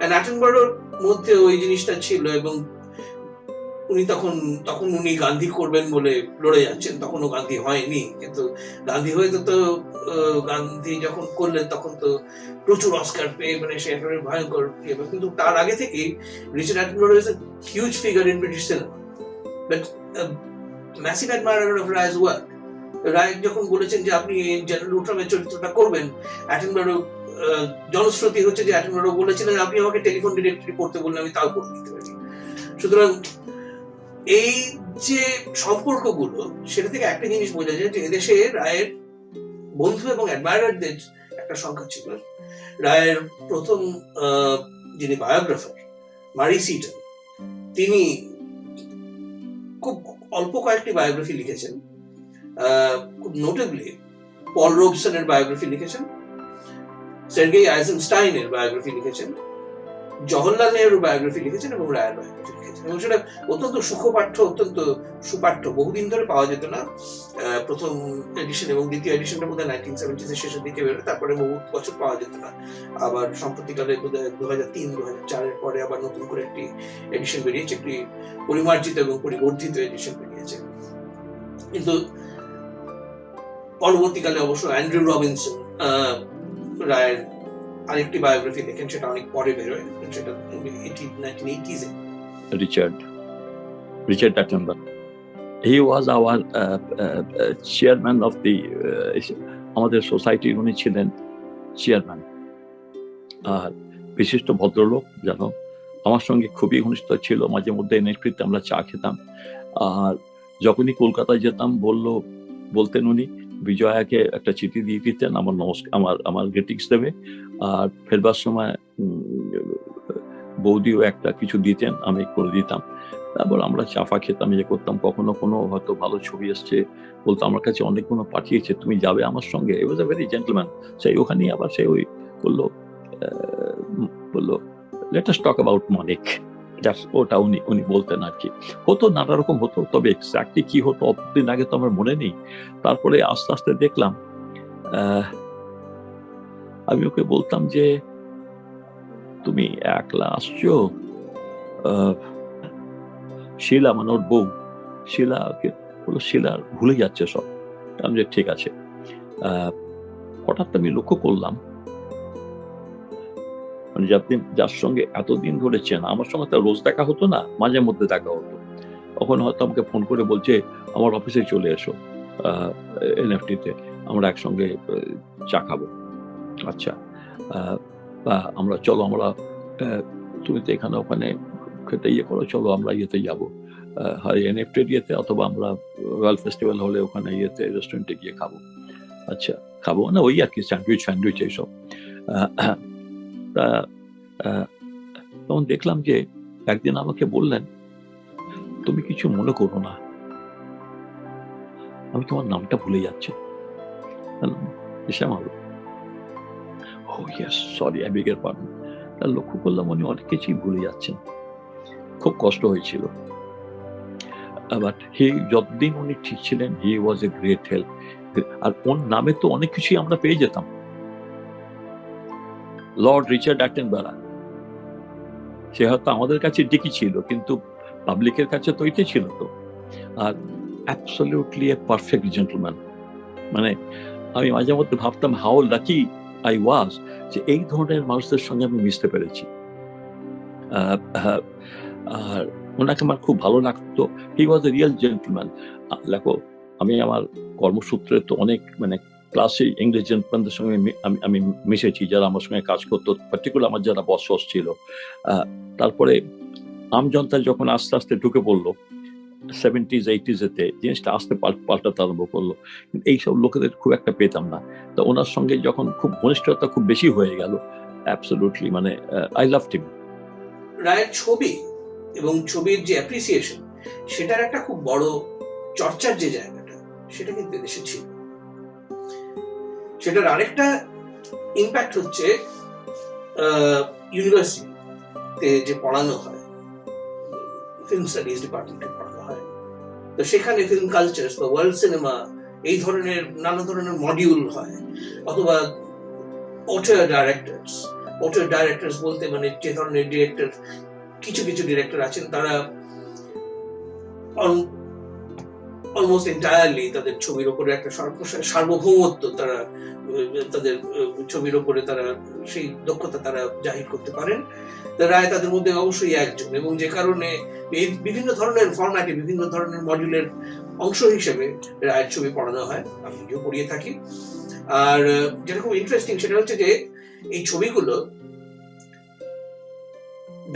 এন্ড অ্যাটনবরোর মধ্যে ওই জিনিসটা ছিল, এবং উনি তখন উনি গান্ধী করবেন বলে লড়ে যাচ্ছেন। তখনও গান্ধী হয়নি, কিন্তু গান্ধী হয়তো তো গান্ধী যখন করলেন তখন তো প্রচুর অস্কার পেয়ে, মানে সে একেবারে ভয়ঙ্কর। কিন্তু তার আগে থেকেই Richard Attenborough is a huge figure in British cinema, but massive admirer of Ray's work. Ray যখন বলেছেন যে আপনি জেনারেল উট্রামের চরিত্রটা করবেন, অ্যাটনবরো, জনশ্রুতি হচ্ছে যে অ্যাটনবরো বলেছিলেন আপনি আমাকে টেলিফোন ডিরেক্টরি করতে বললে আমি তাও করে দিতে পারি। সুতরাং এই যে সম্পর্কগুলো, সেটা থেকে একটা জিনিস বোঝা যায় যে এদেশে রায়ের বন্ধু এবং অ্যাডমায়ারারদের একটা সংখ্যা ছিল। রায়ের প্রথম যিনি বায়োগ্রাফার মারি সিটন, তিনি খুব অল্প কয়েকটি বায়োগ্রাফি লিখেছেন। খুব নোটেবলি পল রোবসনের বায়োগ্রাফি লিখেছেন, সার্গেই আইজেনস্টাইনের বায়োগ্রাফি লিখেছেন, জওহরলাল নেহরু বায়োগ্রাফি লিখেছেন এবং রায়ের বায়োগ্রাফি লিখেছেন, এবং সেটা অত্যন্ত সুখপাঠ্য, অত্যন্ত সুপাঠ্য, বহুদিন ধরে পাওয়া যেত না। প্রথম এডিশন এবং দ্বিতীয় এডিশনটা বোধহয় 1970s এর শেষের দিকে বেরোয়, তারপরে বহু বছর পাওয়া যেত না। আবার সম্প্রতিকালে বোধহয় 2003-2004 পরে আবার নতুন করে একটি এডিশন বেরিয়েছে, একটি পরিমার্জিত এবং পরিবর্ধিত এডিশন বেরিয়েছে। কিন্তু পরবর্তীকালে অবশ্য অ্যান্ড্রু রবিনসন রায়ের আরেকটি বায়োগ্রাফি লেখেন, সেটা অনেক পরে বেরোয়, সেটা 1980s A. Richard Attenborough. He was our chairman of the আমাদের সোসাইটির, উনি ছিলেন চেয়ারম্যান। আর বিশিষ্ট ভদ্রলোক, জানো, আমার সঙ্গে খুবই ঘনিষ্ঠ ছিল। মাঝে মধ্যে এনএফটিতে আমরা চা খেতাম, আর যখনই কলকাতায় যেতাম বলতেন উনি, বিজয়াকে একটা চিঠি দিয়ে দিতেন, আমার নমস্কার, আমার গ্রিটিংস দেবে, আর ফেরবার সময় বৌদিও একটা কিছু দিতেন, আমি করে দিতাম। তারপর আমরা চাফা খেতাম, ইয়ে করতাম। কখনো কোনো হয়তো ভালো ছবি এসছে, বলতো আমার কাছে অনেকগুলো পাঠিয়েছে, তুমি যাবে আমার সঙ্গে। ইট ওয়াজ আ ভেরি জেন্টলম্যান। সেই ওখানেই আবার সে ওই বললো লেট আস টক অ্যাবাউট মনিক, ওটা উনি বলতেন আর কি। হতো নানা রকম হতো, তবে এক্স্যাক্টলি কি হতো অতদিন আগে তো আমার মনে নেই। তারপরে আস্তে আস্তে দেখলাম, আমি ওকে বলতাম যে তুমি একলা আসছো, শিলা মানে ওর বউ, শিলাকে বললো শিলা ভুলে যাচ্ছে সব। আমি যে ঠিক আছে। হঠাৎ আমি লক্ষ্য করলাম, মানে যার সঙ্গে এতদিন ধরে চেনা, আমার সঙ্গে তার রোজ দেখা হতো না, মাঝে মধ্যে দেখা হতো, তখন হয়তো আমাকে ফোন করে বলছে আমার অফিসে চলে এসো, এনএফটিতে আমরা একসঙ্গে চা খাবো। আচ্ছা, বা আমরা চলো, আমরা তুমি তো এখানে ওখানে খেতে ইয়ে করো, চলো আমরা ইয়েতে যাবো, হয় এনএফটি ইয়েতে, অথবা আমরা রয়্যাল ফেস্টিভ্যাল হলে ওখানে ইয়েতে রেস্টুরেন্টে গিয়ে খাবো। আচ্ছা, খাবো না ওই আর কি, স্যান্ডউইচ এইসব। তা তখন দেখলাম যে একদিন আমাকে বললেন, তুমি কিছু মনে করো না, আমি তোমার নামটা ভুলে যাচ্ছি। Sorry, I beg your pardon. তার লক্ষ্য করলাম উনি অনেক কিছুই ভুলে যাচ্ছেন, খুব কষ্ট হয়েছিল। বাট যতদিন উনি ঠিক ছিলেন, হি ওয়াজ এ গ্রেট হেল্প। আর ওর নামে তো অনেক কিছুই আমরা পেয়ে যেতাম। লর্ড রিচার্ড অ্যাটেনবারা, সে হয়তো আমাদের কাছে ডিকি ছিল, কিন্তু পাবলিকের কাছে তো এটাই ছিল তো। আর অ্যাবসলিউটলি এ পারফেক্ট জেন্টলম্যান। মানে আমি মাঝে মধ্যে ভাবতাম হাউ লাকি আই ওয়াজ যে এই ধরনের মানুষদের সঙ্গে আমি মিশতে পেরেছি। আর ওনাকে আমার খুব ভালো লাগতো। হি ওয়াজ এ রিয়েল জেন্টলম্যান। দেখো, আমি আমার কর্মসূত্রে তো অনেক মানে ক্লাসে ইংলিশ জেন্টলম্যানদের সঙ্গে আমি মিশেছি, যারা আমার সঙ্গে কাজ করতো, পার্টিকুলার আমার যারা বস ছিল। তারপরে আমজনতা যখন আস্তে আস্তে ঢুকে পড়লো 70s 80s এতে, জিনিসটা আস্তে পাল্টাতে আরম্ভ করলো। এইসব লোকেদের খুব একটা পেতাম না। তো ওনার সঙ্গে যখন খুব ঘনিষ্ঠতা খুব বেশি হয়ে গেল, অ্যাবসলিউটলি মানে আই লাভড হিম। রায়ের ছবি এবং ছবির যে অ্যাপ্রিসিয়েশন, সেটার একটা খুব বড় চর্চার যে জায়গাটা, সেটা কিন্তু দেশে ছিল। সেটার আরেকটা ইম্প্যাক্ট হচ্ছে ইউনিভার্সিটিতে যে পড়ানো হয়, ফিল্ম স্টাডিজ ডিপার্টমেন্টে পড়ানো হয়, তো সেখানে ফিল্ম কালচার বা ওয়ার্ল্ড সিনেমা এই ধরনের নানা ধরনের মডিউল হয়। অথবা অটোর ডাইরেক্টরস বলতে মানে যে ধরনের ডিরেক্টর, কিছু ডিরেক্টর আছেন, তারা অলমোস্ট এন্টায়ারলি তাদের ছবির উপরে একটা সার্বভৌমত্ব, তারা তাদের ছবির উপরে তারা সেই দক্ষতা তারা জাহির করতে পারেন। রায় তাদের মধ্যে অবশ্যই একজন, এবং যে কারণে এই বিভিন্ন ধরনের ফরম্যাটে, বিভিন্ন ধরনের মডিউলের অংশ হিসেবে রায়ের ছবি পড়ানো হয়। আমি নিজেও পড়িয়ে থাকি। আর যেটা খুব ইন্টারেস্টিং সেটা হচ্ছে যে এই ছবিগুলো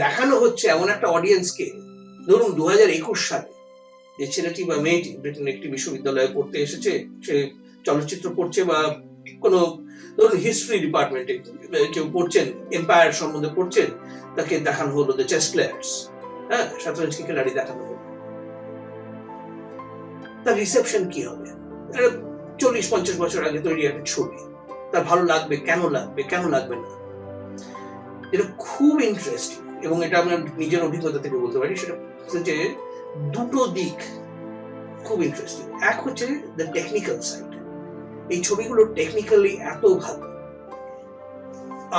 দেখানো হচ্ছে এমন একটা অডিয়েন্সকে, ধরুন 2021 সালে যে ছেলেটি বা মেয়েটি ব্রিটেন একটি বিশ্ববিদ্যালয়ে পড়তে এসেছে, সে চলচ্চিত্র পড়ছে বা কোনো ধরুন হিস্ট্রি ডিপার্টমেন্টে কেউ পড়ছেন, এম্পায়ার সম্বন্ধে পড়ছেন, তাকে দেখানো হলো দ্য চেস প্লেয়ার্স, হ্যাঁ, শতরঞ্জ খেলাড়ি দেখানো হলো। তার রিসেপশন কি হবে? 40-50 বছর আগে তৈরি একটা ছবি, তার ভালো লাগবে, কেন লাগবে না? যেটা খুব ইন্টারেস্টিং, এবং এটা আমি নিজের অভিজ্ঞতা থেকে বলতে পারি, সেটা হচ্ছে যে দুটো দিক খুব ইন্টারেস্টিং। এক হচ্ছে দ্য টেকনিক্যাল সাইড, এই ছবিগুলো টেকনিক্যালি এত ভালো।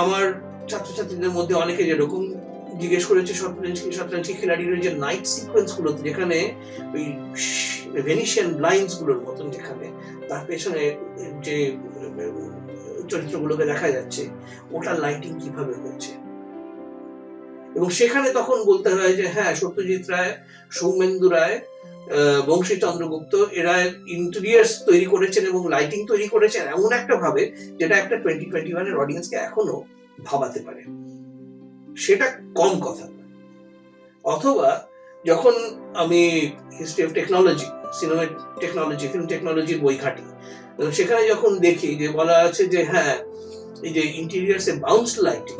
আমার ছাত্রছাত্রীদের মধ্যে অনেকে যেরকম জিজ্ঞেস করেছে শতরঞ্জি খিলাড়ির যে নাইট সিকোয়েন্স গুলোতে, যেখানে ওই ভেনিশিয়ান ব্লাইন্ডস গুলোর মতন, যেখানে তার পেছনে যে চরিত্রগুলোকে দেখা যাচ্ছে, ওটা লাইটিং কিভাবে হয়েছে। এবং সেখানে তখন বলতে হয় যে হ্যাঁ, সত্যজিৎ রায়, সৌমেন্দু রায়, বংশী চন্দ্রগুপ্ত এরা ইন্টেরিয়ার্স তৈরি করেছেন এবং লাইটিং তৈরি করেছেন এমন একটা ভাবে যেটা একটা 2021 এর অডিয়েন্সকে এখনো ভাবাতে পারে। সেটা কম কথা। অথবা যখন আমি history of technology, cinema technology, film টেকনোলজির বই ঘাটি, সেখানে যখন দেখি যে বলা আছে যে হ্যাঁ, এই যে ইন্টেরিয়ার্স এ বাউন্স লাইটিং,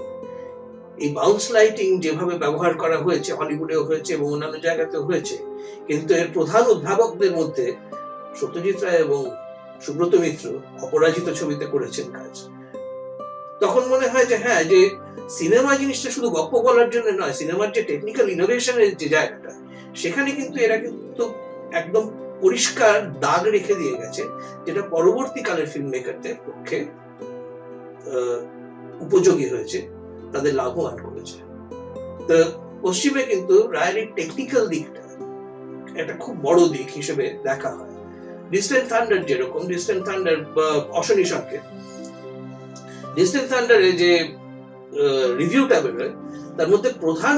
এই বাউন্স লাইটিং যেভাবে ব্যবহার করা হয়েছে, হলিউডেও হয়েছে এবং অন্যান্য জায়গাতেও হয়েছে, কিন্তু এর প্রধান উদ্ভাবকদের মধ্যে সত্যজিৎ রায় এবং সুব্রত মিত্র অপরাজিত ছবিতে করেছেন কাজ। তখন মনে হয় যে হ্যাঁ, যে সিনেমা জিনিসটা শুধু গল্প বলার জন্য নয়, সিনেমার যে টেকনিক্যাল ইনোভেশনের যে জায়গাটা, সেখানে কিন্তু এরা কিন্তু একদম পরিষ্কার দাগ রেখে দিয়ে গেছে, যেটা পরবর্তীকালের ফিল্ম মেকারদের পক্ষে উপযোগী হয়েছে, তাদের লাভবান করেছে। তো পশ্চিমে কিন্তু রায়ের টেকনিক্যাল দিকটা একটা খুব বড় দিক হিসেবে দেখা হয়। ডিস্টেন্ট থান্ডার যেরকম, ডিস্টেন্ট থান্ডার বা অশনি সংকেত, ডিস্টেন্ট থান্ডারে যে রিভিউটা বেরোয়, তার মধ্যে প্রধান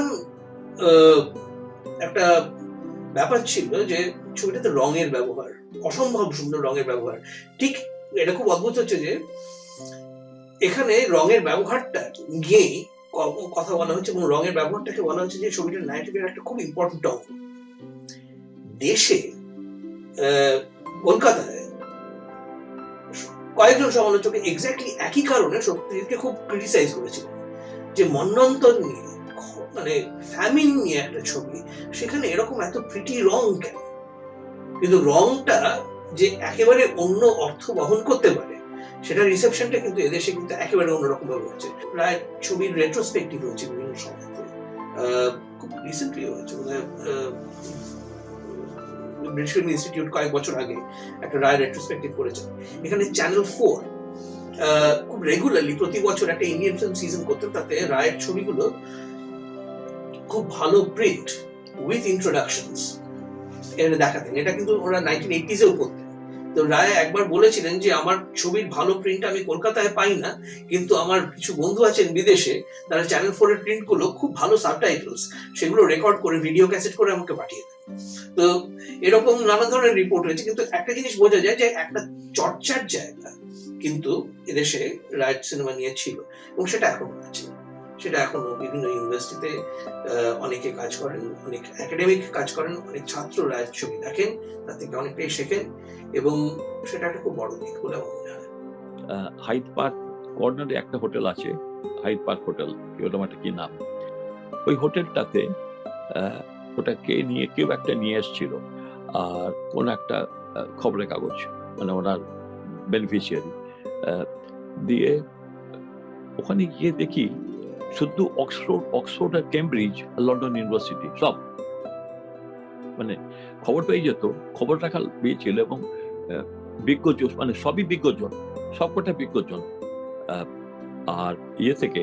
একটা ব্যাপার ছিল যে ছবিটাতে রঙের ব্যবহার, অসম্ভব সুন্দর রঙের ব্যবহার। ঠিক এটা খুব অদ্ভুত হচ্ছে যে এখানে রঙের ব্যবহারটা নিয়েই কথা বলা হচ্ছে, এবং রঙের ব্যবহারটাকে বলা হচ্ছে যে ছবিটার ন্যারেটিভের একটা খুব ইম্পর্টেন্ট অঙ্গ। দেশে কলকাতায় কয়েকজন সমালোচক এক্স্যাক্টলি একই কারণে সত্যজিৎকে খুব ক্রিটিসাইজ করেছিলেন, যে মন্বন্তর নিয়ে, মানে ফ্যামিন নিয়ে একটা ছবি, সেখানে এরকম এত প্রিটি রং কেন? কিন্তু রংটা যে একেবারে অন্য অর্থ বহন করতে পারে, সেটা রিসেপশনটা কিন্তু এদেশে কিন্তু একেবারে অন্যরকম ভাবে হয়েছে। প্রায় ছবির রেট্রোস্পেক্টিভ হয়েছে বিভিন্ন সময়তে, খুব রিসেন্টলি হয়েছে, ব্রিটিশ ফিল্ম ইনস্টিটিউট কয়েক বছর আগে একটা রায় রেট্রোস্পেক্টিভ করেছে। এখানে চ্যানেল 4 খুব রেগুলারলি প্রতি বছর একটা ইন্ডিয়ান ফিল্ম সিজন করতেন, তাতে রায়ের ছবিগুলো খুব ভালো প্রিন্ট উইথ ইন্ট্রোডাকশনস এর দেখাতেন। এটা কিন্তু ওরা 1980s-এও করতেন। তো রায় একবার বলেছিলেন যে আমার ছবির ভালো প্রিন্ট আমি কলকাতায় পাই না, কিন্তু আমার কিছু বন্ধু আছেন বিদেশে, তারা চ্যানেল 4 এর প্রিন্ট গুলো খুব ভালো সাবটাইটেলস, সেগুলো রেকর্ড করে ভিডিও ক্যাসেট করে আমাকে পাঠিয়ে দেন। তো এরকম নানা ধরনের রিপোর্ট হয়েছে। কিন্তু একটা জিনিস বোঝা যায় যে একটা চর্চার জায়গা কিন্তু এদেশে রায় সিনেমা নিয়ে ছিল, এবং সেটা এখনো আছে। সেটা এখনো বিভিন্ন ইউনিভার্সিটিতে অনেকে কাজ করেন, অনেক একাডেমিক কাজ করেন, অনেক ছাত্র রায়ের ছবি দেখেন, তার থেকে অনেকটাই শেখেন, এবং সেটা একটা খুব বড় দিক বলে আমার মনে হয়। হাইড পার্ক কর্নারে একটা হোটেল আছে, হাইড পার্ক হোটেল, ওরকম একটা কি নাম, ওই হোটেলটাতে ওটা কেউ একটা নিয়ে এসেছিল, আর কোন একটা খবরের কাগজ, মানে ওনার বেনিফিশিয়ারি দিয়ে, ওখানে গিয়ে দেখি শুধু অক্সফোর্ড আর কেমব্রিজ আর লন্ডন ইউনিভার্সিটি সব, মানে খবর পেয়ে যেত, খবর রাখা পেয়েছিল, এবং বিজ্ঞজন, মানে সবই বিজ্ঞজন, সবকটা বিজ্ঞজন। আর থেকে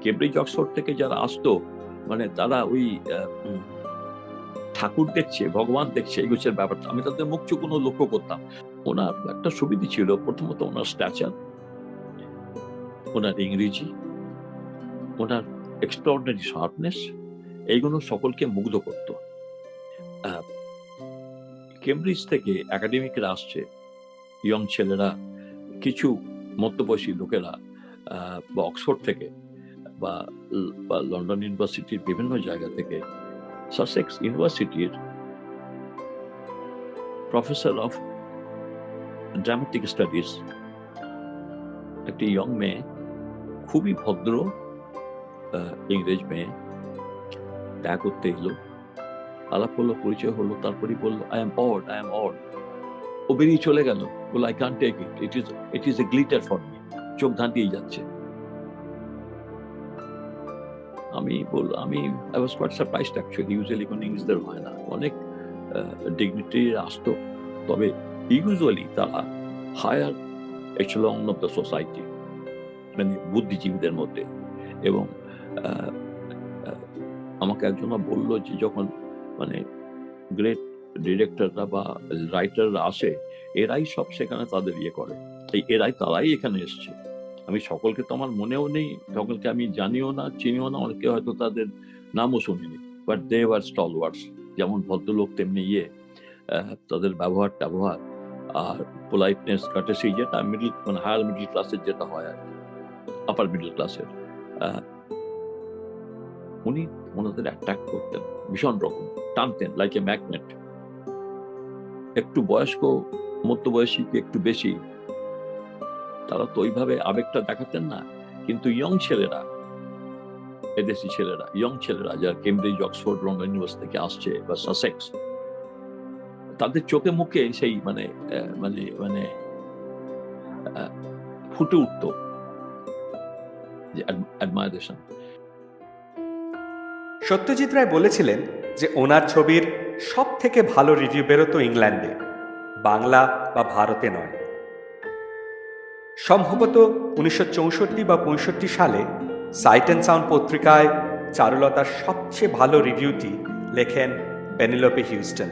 কেমব্রিজ অক্সফোর্ড থেকে যারা আসতো, মানে তারা ওই ঠাকুর দেখছে, ভগবান দেখছে, এই গোছের ব্যাপারটা আমি তাদের মুখ চুকুনো লক্ষ্য করতাম। ওনার একটা সুবিধা ছিল, প্রথমত ওনার স্ট্যাচার, ওনার ইংরেজি, ওনার এক্সট্রাঅর্ডিনারি শার্পনেস, এইগুলো সকলকে মুগ্ধ করত। কেমব্রিজ থেকে একাডেমিকরা আসছে, ইয়ং ছেলেরা, কিছু মধ্যবয়সী লোকেরা, বা অক্সফোর্ড থেকে বা লন্ডন ইউনিভার্সিটির বিভিন্ন জায়গা থেকে, সাসেক্স ইউনিভার্সিটির প্রফেসর অফ ড্রামাটিক স্টাডিজ একটি ইয়ং মেয়ে, খুবই ভদ্র ইংরেজ মেয়ে, দেখা করতে এলো, আলাপ হলো, পরিচয় হলো, তারপরে বললো আই এম অড। ও বেরিয়ে চলে গেল, বললো I can't take it, it is a glitter for me, চোখ ধাঁধিয়ে যাচ্ছে। আমি I was quite surprised actually. Usually কোনো ইংলিশদের হয় না, অনেক ডিগনিটি আসতো, তবে ইউজুয়ালি তারা higher echelon of the society, মানে বুদ্ধিজীবীদের মধ্যে। এবং আমাকে একজন বললো যে যখন মানে গ্রেট ডিরেক্টররা বা রাইটাররা আসে, এরাই সব সেখানে তাদের ইয়ে করে, তারাই এখানে এসছে। আমি সকলকে তো আমার মনেও নেই, সকলকে আমি জানিও না, চিনিও না, অনেকে হয়তো তাদের নামও শুনিনি, বাট দে ওয়ার স্টলওয়ার্ডস। যেমন ভদ্রলোক তেমনি তাদের ব্যবহার আর পোলাইটনেস, কার্টেসি, যেটা মানে হায়ার মিডল ক্লাসের যেটা হয় আর কি, আপার মিডল ক্লাসের, উনি ওনাদের অ্যাট্রাক্ট করতেন ভীষণ রকম, টানতেন লাইক এ ম্যাগনেট। একটু বয়স্ক, মধ্যবয়সী কি একটু বেশি, তারা তো ওইভাবে আবেগটা দেখাতেন না, কিন্তু ইয়ং ছেলেরা, এদেশি ছেলেরা, ইয়ং ছেলেরা যারা কেমব্রিজ, অক্সফোর্ড, লন্ডন ইউনিভার্সিটি থেকে আসছে বা সাসেক্স, তাদের চোখে মুখে সেই মানে মানে মানে ফুটে উঠতো যে অ্যাডমায়ারেশন। সত্যজিৎ রায় বলেছিলেন যে ওনার ছবির সব থেকে ভালো রিভিউ বেরোতো ইংল্যান্ডে, বাংলা বা ভারতে নয়। সম্ভবত 1964 বা 65 সালে সাইট অ্যান্ড সাউন্ড পত্রিকায় চারুলতার সবচেয়ে ভালো রিভিউটি লেখেন পেনিলোপে হিউস্টন।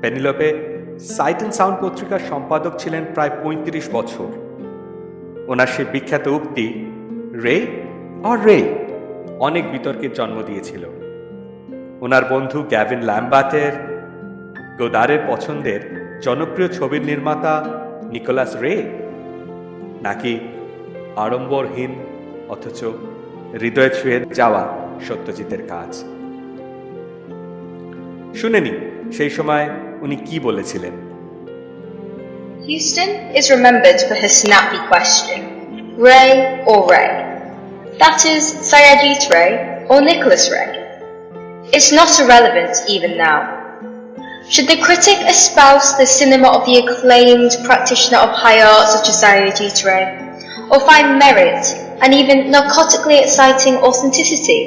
পেনিলোপে সাইট অ্যান্ড সাউন্ড পত্রিকার সম্পাদক ছিলেন প্রায় 35 বছর। ওনার সে বিখ্যাত উক্তি রে অর রে অনেক বিতর্কের জন্ম দিয়েছিল। ওনার বন্ধু গ্যাভিন ল্যাম্বার্টের, গোদারের পছন্দের জনপ্রিয় ছবির নির্মাতা নিকোলাস রে, নাকি আড়ম্বরহীন অথচ হৃদয় ছুঁয়ে যাওয়া সত্যজিতের কাজ? শুনেনি সেই সময় উনি কি বলেছিলেন। Houston is remembered for his snappy question, Ray or Ray? That is, Sayajit Ray or Nicholas Ray? It's not irrelevant even now. Should the critic espouse the cinema of the acclaimed practitioner of high art such as Sayajit Ray, or find merit and even narcotically exciting authenticity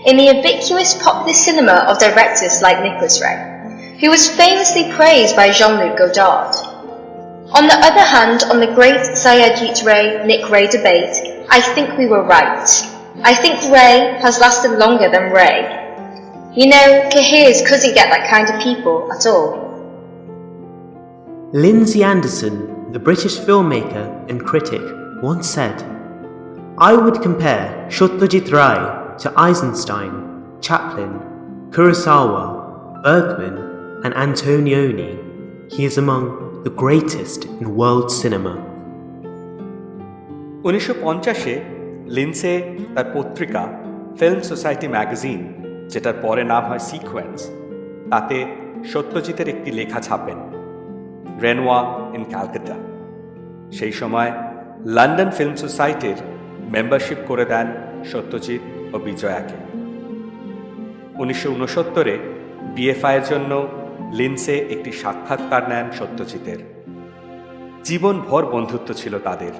in the ubiquitous popular cinema of directors like Nicholas Ray, who was famously praised by Jean-Luc Godard? On the other hand, on the great Sayajit Ray-Nick Ray debate, I think we were right. I think Ray has lasted longer than Ray. You know, Cahiers couldn't get that kind of people at all. Lindsay Anderson, the British filmmaker and critic, once said, "I would compare Satyajit Ray to Eisenstein, Chaplin, Kurosawa, Bergman, and Antonioni. He is among the greatest in world cinema." 1950-এ লিন্সে তার পত্রিকা film society magazine, যেটার পরে নাম হয় sequence, তাতে সত্যজিতের একটি লেখা ছাপেন, Renoir in Calcutta. সেই সময় লন্ডন ফিল্ম সোসাইটির মেম্বারশিপ করে দেন সত্যজিৎ ও বিজয়াকে। 1969-এ বিএফআইয়ের জন্য লিন্সে একটি সাক্ষাৎকার নেন সত্যজিতের। জীবনভর বন্ধুত্ব ছিল তাদের।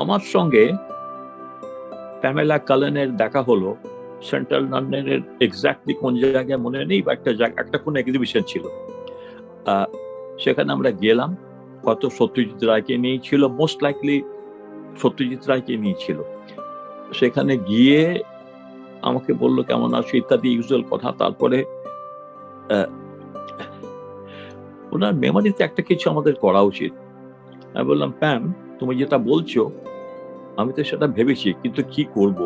আমার সঙ্গে প্যামেলা কালেনের দেখা হলো সেন্ট্রাল লন্ডনের এক্স্যাক্টলি কোন জায়গায় মনে নেই, বা একটা কোন এক্সিবিশন ছিল, সেখানে আমরা গেলাম। কত সত্যজিৎ রায়কে নিয়েছিল, মোস্ট লাইকলি সত্যজিৎ রায়কে নিয়েছিল। সেখানে গিয়ে আমাকে বললো কেমন আছো ইত্যাদি ইউজুয়াল কথা। তারপরে ওনার মেমোরিতে একটা কিছু আমাদের করা উচিত। আমি বললাম, প্যাম তুমি যেটা বলছো আমি তো সেটা ভেবেছি, কিন্তু কি করব?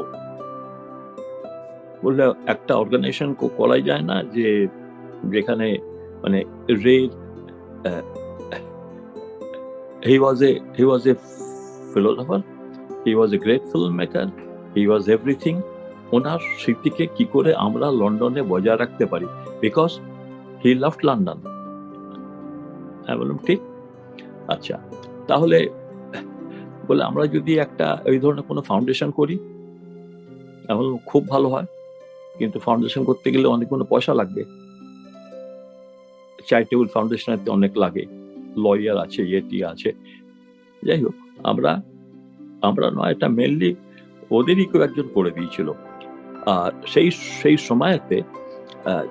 বললে একটা অর্গানাইজেশন করাই যায় না যে যেখানে মানে রে he was a philosopher, he was a great filmmaker, he was everything. ওনার স্মৃতিকে কি করে আমরা লন্ডনে বজায় রাখতে পারি, বিকজ হি লাভড লন্ডন। আমি বললাম ঠিক, আচ্ছা তাহলে বলে আমরা যদি একটা এই ধরনের কোনো ফাউন্ডেশন করি, এখন খুব ভালো হয়, কিন্তু ফাউন্ডেশন করতে গেলে অনেকগুলো পয়সা লাগবে। চ্যারিটেবল ফাউন্ডেশনের অনেক লাগে, লয়ার আছে, এটি আছে। যাই হোক, আমরা আমরা নয়, এটা মেনলি ওদেরই কেউ একজন করে দিয়েছিল। আর সেই সময়তে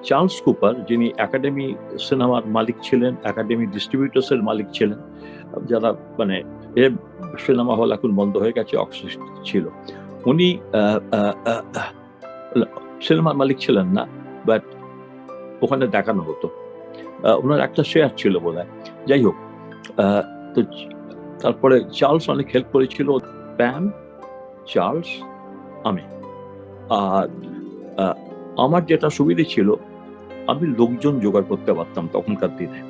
চার্লস কুপার, যিনি একাডেমি সিনেমার মালিক ছিলেন, একাডেমি ডিস্ট্রিবিউটার্সের মালিক ছিলেন, যারা মানে সিনেমা হল এখন বন্ধ হয়ে গেছে, অক্সিস ছিল, উনি সিনেমার মালিক ছিলেন না, বাট ওখানে দেখানো হতো। ওনার একটা শেয়ার ছিল বোধহয়। যাই হোক, তো তারপরে চার্লস অনেক হেল্প করেছিল, প্যাম, চার্লস, আমি। আর আমার যেটা সুবিধে ছিল, আমি লোকজন জোগাড় করতে পারতাম তখনকার দিনে।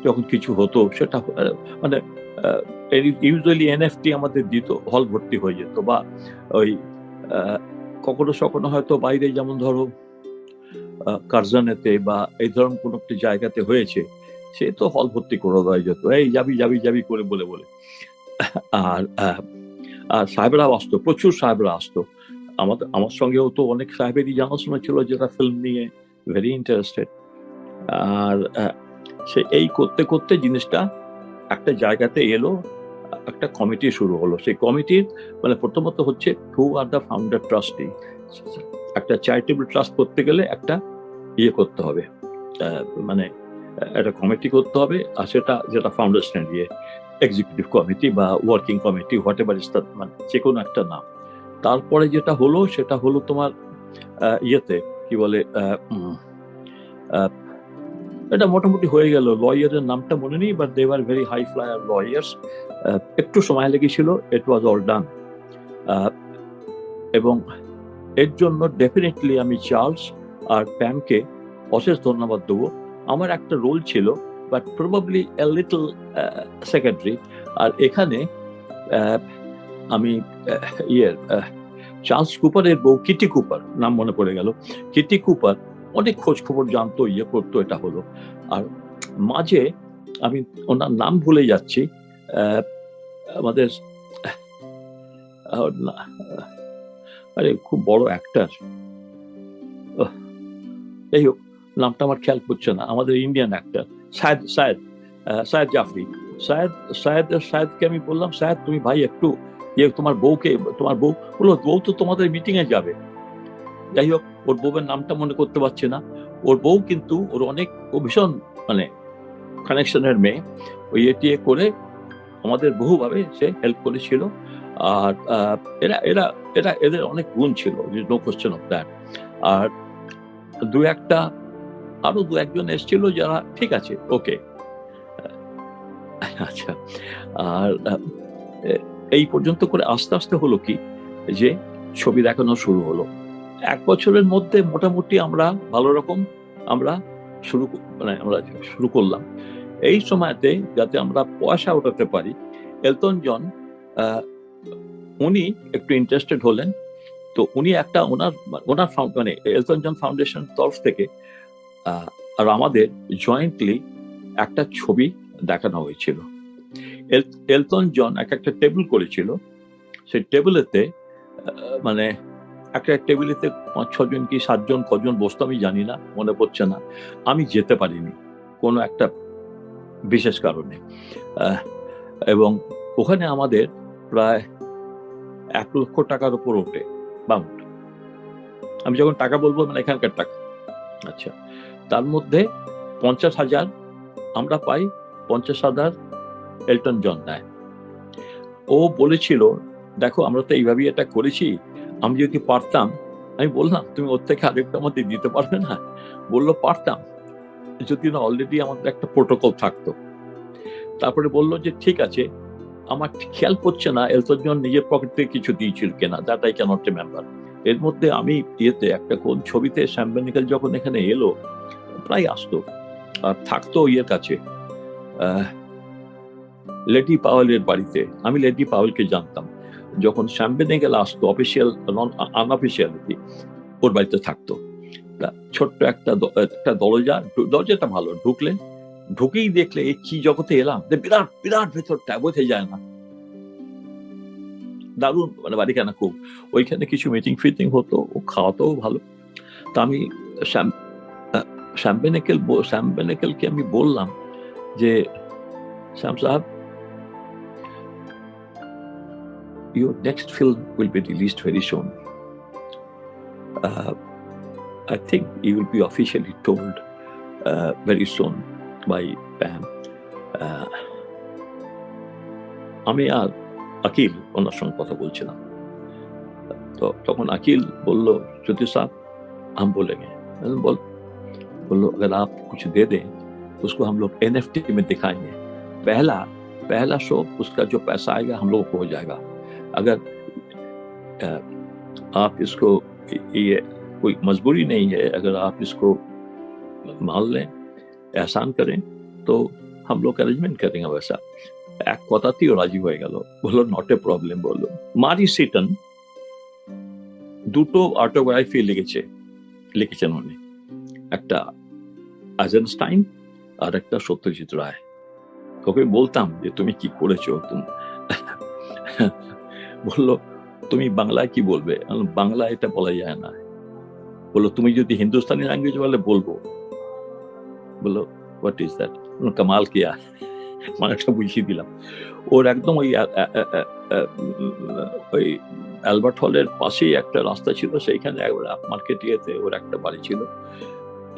যখন কিছু হতো সেটা মানে ইউজুয়ালি এনএফটি আমাদের দিত, হল ভর্তি হয়ে যেত, বা ওই কখনো সখনো হয়তো বাইরে, যেমন ধরো কারজানেতে বা এই ধরনের কোনো একটা জায়গাতে হয়েছে, সে তো হল ভর্তি করে দেওয়া যেত, এই যাবি যাবি যাবি করে বলে বলে। আর সাহেবরা আসতো, প্রচুর সাহেবরা আসতো। আমার সঙ্গেও তো অনেক সাহেবেরই জানাশোনা ছিল যারা ফিল্ম নিয়ে ভেরি ইন্টারেস্টেড। আর সে এই করতে করতে জিনিসটা একটা জায়গাতে এলো, একটা কমিটি শুরু হলো। সেই কমিটির মানে প্রথমত হচ্ছে হু আর দ্য ফাউন্ডার ট্রাস্টি। একটা চ্যারিটেবল ট্রাস্ট করতে গেলে একটা ইয়ে করতে হবে, মানে একটা কমিটি করতে হবে, আর সেটা যেটা ফাউন্ডার্স নিয়ে এক্সিকিউটিভ কমিটি বা working committee, what ever is that, মানে যে কোনো একটা নাম। তারপরে যেটা হলো সেটা হলো তোমার ইয়েতে কি বলে, এটা মোটামুটি হয়ে গেল। লয়ারের নামটা মনে নেই, but they were very high flyer lawyers. একটু সময় লেগেছিল, ইট ওয়াজ অল ডান। এবং এর জন্য ডেফিনেটলি আমি চার্লস আর প্যামকে অশেষ ধন্যবাদ দেবো। আমার একটা রোল ছিল, but probably a little secondary. আর এখানে আমি চার্লস কুপারের বউ কিটি কুপার, নাম মনে পড়ে গেল, কিটি কুপার অনেক খোঁজ খবর জানতো, ইয়ে করতো, এটা হলো। আর মাঝে আমি ওনার নাম ভুলে যাচ্ছি, আমাদের আরে খুব বড় অ্যাক্টার, যাই হোক নামটা আমার খেয়াল করছে না, আমাদের ইন্ডিয়ান অ্যাক্টার সায়েদ জাফরি। সায়েদকে আমি বললাম, সায়েদ তুমি ভাই একটু তোমার বউ বললো, বউ তো তোমাদের মিটিং এ যাবে। যাই হোক, ওর বউয়ের নামটা মনে করতে পারছি না। ওর বউ কিন্তু ও ভীষণ মানে কানেকশনের মেয়ে, ওই এটিএ করে আমাদের বহুভাবে সে হেল্প করেছিল। আর এদের অনেক গুণ ছিল, নো কোশ্চেন অফ দ্যাট। আর আরো দু একজন এসেছিল যারা ঠিক আছে, ওকে, আচ্ছা। আর এই পর্যন্ত করে আস্তে আস্তে হলো কি, যে ছবি দেখানো শুরু হলো। 1 বছরের মধ্যে মোটামুটি আমরা ভালো রকম আমরা শুরু করলাম। এই সময়তে যাতে আমরা পয়সা উঠাতে পারি, এলটন জন উনি একটু ইন্টারেস্টেড হলেন। তো উনি একটা ওনার মানে এলটন জন ফাউন্ডেশন তরফ থেকে আর আমাদের জয়েন্টলি একটা ছবি দেখানো হয়েছিল। এলটন জন একটা টেবিল করেছিল, সেই টেবিলেতে মানে একটা টেবিলেতে 5-6 জন কি 7 জন, কজন বসতো আমি জানি না, মনে পড়ছে না। আমি যেতে পারিনি কোনো একটা বিশেষ কারণে। এবং ওখানে আমাদের প্রায় 1 লক্ষ টাকার উপর ওঠে বাউন্ড। আমি যখন টাকা বলবো মানে এখানকার টাকা। আচ্ছা, তার মধ্যে 50,000 আমরা পাই, 50,000 এলটন জন নেয়। ও বলেছিল, দেখো আমরা তো এইভাবেই এটা করেছি, আমি যদি পারতাম। আমি বললাম, তুমি ওর থেকে আরেকটা আমাদের দিতে পারবে না? বললো, পারতাম, যদি না অলরেডি আমাদের একটা প্রোটোকল থাকতো। তারপরে বললো যে ঠিক আছে, আমার খেয়াল করছে না এলটন জন নিজের পকেট থেকে কিছু দিয়েছিল কিনা, দ্যাট আই ক্যানট রিমেম্বার। এর মধ্যে আমি একটা কোন ছবিতে স্যাম বেনেগেল যখন এখানে এলো, প্রায় আসতো আর থাকতো ইয়ের কাছে, লেডি পাওয়েলের বাড়িতে। আমি লেডি পাওয়েলকে জানতাম। যখন স্যাম বেনেগেল আসতো অফিসিয়াল আনঅফিসিয়ালিটি, ওর বাড়িতে থাকতো। ছোট্ট একটা দরজাটা ভালো, ঢুকেই দেখলে এই কি জগতে এলাম, বিরাট বিরাট ভেতরটা বোঝা যায় না, দারুণ মানে বাড়ি কেনা খুব। ওইখানে কিছু মিটিং ফিটিং হতো, ও খাওয়াতেও ভালো। তা আমি স্যাম বেনেগেলকে আমি বললাম যে, শ্যাম সাহেব, your next film will be released very soon. I think you will be officially told very soon by Pam. আমি আর আকিল ওনার সঙ্গে কথা বলছিলাম, তো তখন আকিল बोलो ज्योति साहब हम बोलेंगे, बोलो अगर आप कुछ दे दें तो उसको हम लोग NFT में दिखाएंगे, पहला शो उसका जो पैसा आएगा हम लोगों को हो जाएगा। अगर आप इसको, ये कोई मजबूरी नहीं है, अगर आप इसको मान लें, एहसान करें, तो हम लोग अरेंजमेंट करेंगे वैसा। এক কথাতেই রাজি হয়ে গেল, বললো নট এ প্রবলেম। বললো মারি সিটন দুটো অটোবায়োগ্রাফি লিখেছেন উনি, একটা আইজেনস্টাইন আর একটা সত্যজিৎ রায়। ওকে বলতাম যে তুমি কি করেছো, তুমি বললো তুমি বাংলায় কি বলবে, বাংলা এটা বলা যায় না। বললো তুমি যদি হিন্দুস্তানি ল্যাঙ্গুয়েজ বলে বলবো। বললো হোয়াট ইজ দ্যাট, কামাল কিয়া, মানেটা বুঝিয়ে দিলাম। ওর একদম ওই অ্যালবার্ট হলের পাশেই একটা রাস্তা ছিল, সেইখানে মার্কেট ইয়েতে ওর একটা বাড়ি ছিল।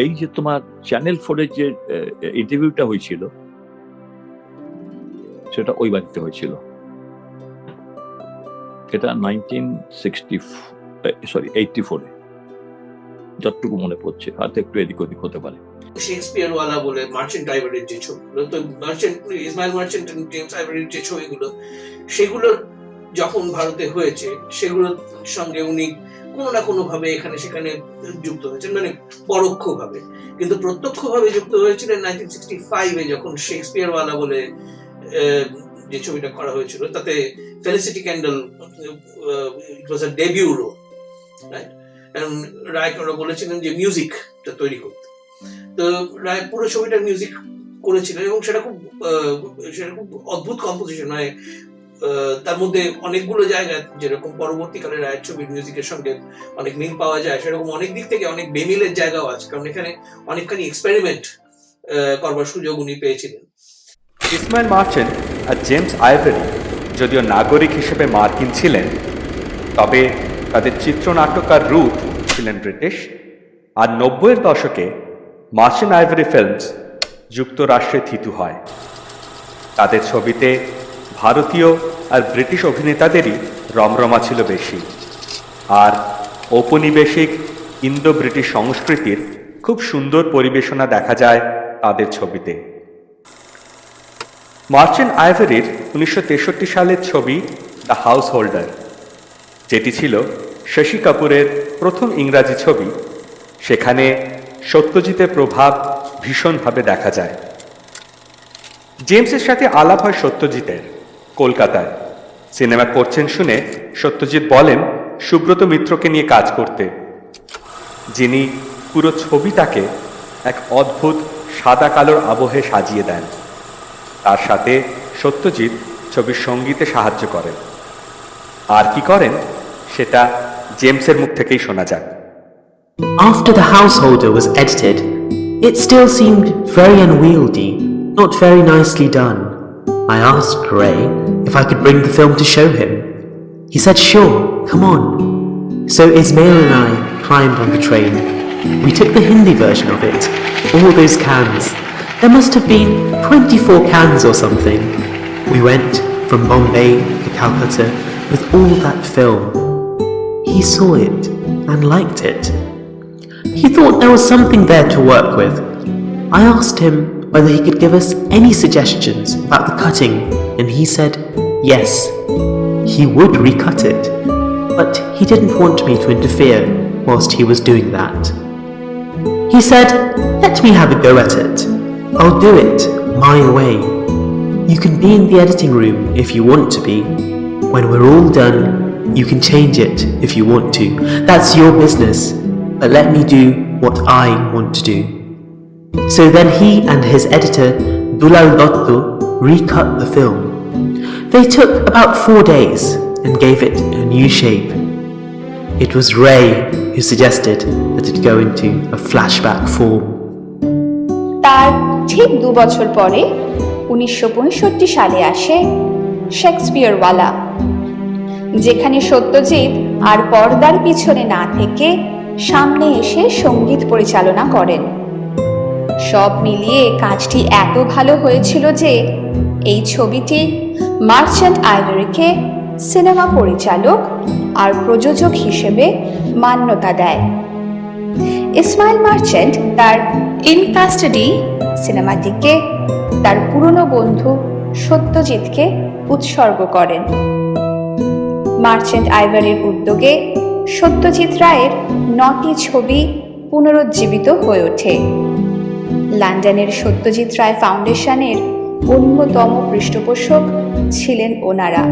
এই যে তোমার চ্যানেল 4-এর যে ইন্টারভিউটা হয়েছিল সেটা ওই বাড়িতে হয়েছিল। এটা 1984-এ যতটুকু মনে পড়ছে, হয়তো একটু এদিক ওদিক হতে পারে। শেক্সপিয়ার ওয়ালা বলে মার্চেন্ট আইভরির যে ছবিগুলো, তো ইসমাইল মার্চেন্ট এন্ড জেমস আইভরির যে ছবিগুলো, সেগুলো যখন ভারতে হয়েছে সেগুলোর সঙ্গে উনি কোনো না কোনো ভাবে এখানে সেখানে যুক্ত হয়েছেন, মানে পরোক্ষভাবে। কিন্তু প্রত্যক্ষভাবে যুক্ত হয়েছিলেন 1965-এ, যখন শেক্সপিয়ার ওয়ালা বলে যে ছবিটা করা হয়েছিল, তাতে ফেলিসিটি ক্যান্ডল, ইট ওয়াজ আ ডেবিউ রোল, রাইট? রায় বলেছিলেন যে মিউজিকটা তৈরি করতে, তো রায় পুরো ছবিটার মিউজিক করেছিলেন এবং সেটা খুব অদ্ভুত কম্পোজিশন। মানে তার মধ্যে অনেকগুলো জায়গা, যেরকম পরবর্তীকালে রায়ের ছবির মিউজিকের সঙ্গে অনেক মিল পাওয়া যায়, সেরকম অনেক দিক থেকে অনেক বেমিলের জায়গাও আছে, কারণ এখানে অনেকখানি এক্সপেরিমেন্ট করবার সুযোগ উনি পেয়েছিলেন। ইসমাইল মার্চেন্ট আর জেমস আইভরি যদিও নাগরিক হিসেবে মার্কিন ছিলেন, তবে তাদের চিত্রনাট্যকার রুথ ছিলেন ব্রিটিশ। আর 90-এর দশকে মার্চেন্ট আইভরি ফিল্মস যুক্তরাষ্ট্রে থিতু হয়। তাদের ছবিতে ভারতীয় আর ব্রিটিশ অভিনেতাদেরই রমরমা ছিল বেশি, আর ঔপনিবেশিক ইন্দো ব্রিটিশ সংস্কৃতির খুব সুন্দর পরিবেশনা দেখা যায় তাদের ছবিতে। মার্চেন্ট আইভরির 1963 সালের ছবি দ্য হাউস হোল্ডার, যেটি ছিল শশী কাপুরের প্রথম ইংরাজি ছবি, সেখানে সত্যজিতের প্রভাব ভীষণভাবে দেখা যায়। জেমসের সাথে আলাপ হয় সত্যজিতের কলকাতায়। সিনেমা করছেন শুনে সত্যজিৎ বলেন সুব্রত মিত্রকে নিয়ে কাজ করতে, যিনি পুরো ছবিটাকে এক অদ্ভুত সাদা কালোর আবহে সাজিয়ে দেন। তার সাথে সত্যজিৎ ছবির সঙ্গীতে সাহায্য করেন। আর কি করেন সেটা জেমসের মুখ থেকেই শোনা যাক। After The Householder was edited, it still seemed very unwieldy, not very nicely done. I asked Ray if I could bring the film to show him. He said, sure, come on. So Ismail and I climbed on the train. We took the Hindi version of it, all those cans. There must have been 24 cans or something. We went from Bombay to Calcutta with all that film. He saw it and liked it. He thought there was something there to work with. I asked him whether he could give us any suggestions about the cutting, and he said yes, he would recut it, but he didn't want me to interfere whilst he was doing that. He said, let me have a go at it. I'll do it my way. You can be in the editing room if you want to be. When we're all done, you can change it if you want to. That's your business, but let me do what I want to do. So then he and his editor, Dulal Dotto, recut the film. They took about 4 days and gave it a new shape. It was Ray who suggested that it go into a flashback form. তার ঠিক 2 বছর পরে 1965 সালে আসে শেক্সপিয়ারওয়ালা। যেখানে সত্যজিৎ আর পর্দার পিছনে না থেকে সামনে এসে সঙ্গীত পরিচালনা করেন। সব মিলিয়ে কাজটি এত ভালো হয়েছিল যে এই ছবিটি মার্চেন্ট আইভরিকে সিনেমা পরিচালক আর প্রযোজক হিসেবে মান্যতা দেয়। ইসমাইল মার্চেন্ট তার ইন কাস্টাডি সিনেমাটিকে তার পুরনো বন্ধু সত্যজিৎকে উৎসর্গ করেন। মার্চেন্ট আইভরির উদ্যোগে সত্যজিৎ রায়ের 9টি ছবি পুনরুজ্জীবিত হয়ে ওঠে। লন্ডনের সত্যজিৎ রায় ফাউন্ডেশনের অন্যতম পৃষ্ঠপোষক ছিলেন ওনারা।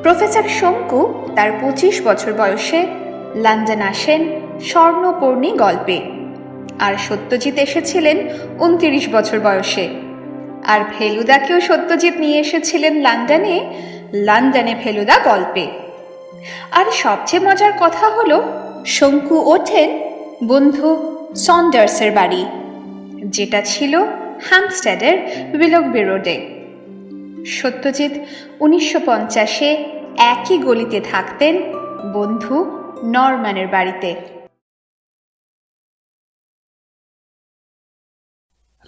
প্রফেসর শঙ্কু তার 25 বছর বয়সে লন্ডন আসেন স্বর্ণপর্ণী গল্পে, আর সত্যজিৎ এসেছিলেন 29 বছর বয়সে। আর ফেলুদাকেও সত্যজিৎ নিয়ে এসেছিলেন লন্ডনে ফেলুদা গল্পে। আর সবচেয়ে মজার কথা হলো শঙ্কু ওঠেন বন্ধু সন্ডার্সের বাড়ি, যেটা ছিল হ্যাম্পস্টেডের উইলকবি রোডে। সত্যজিৎ 1950-এ একই গলিতে থাকতেন বন্ধু নরম্যানের বাড়িতে।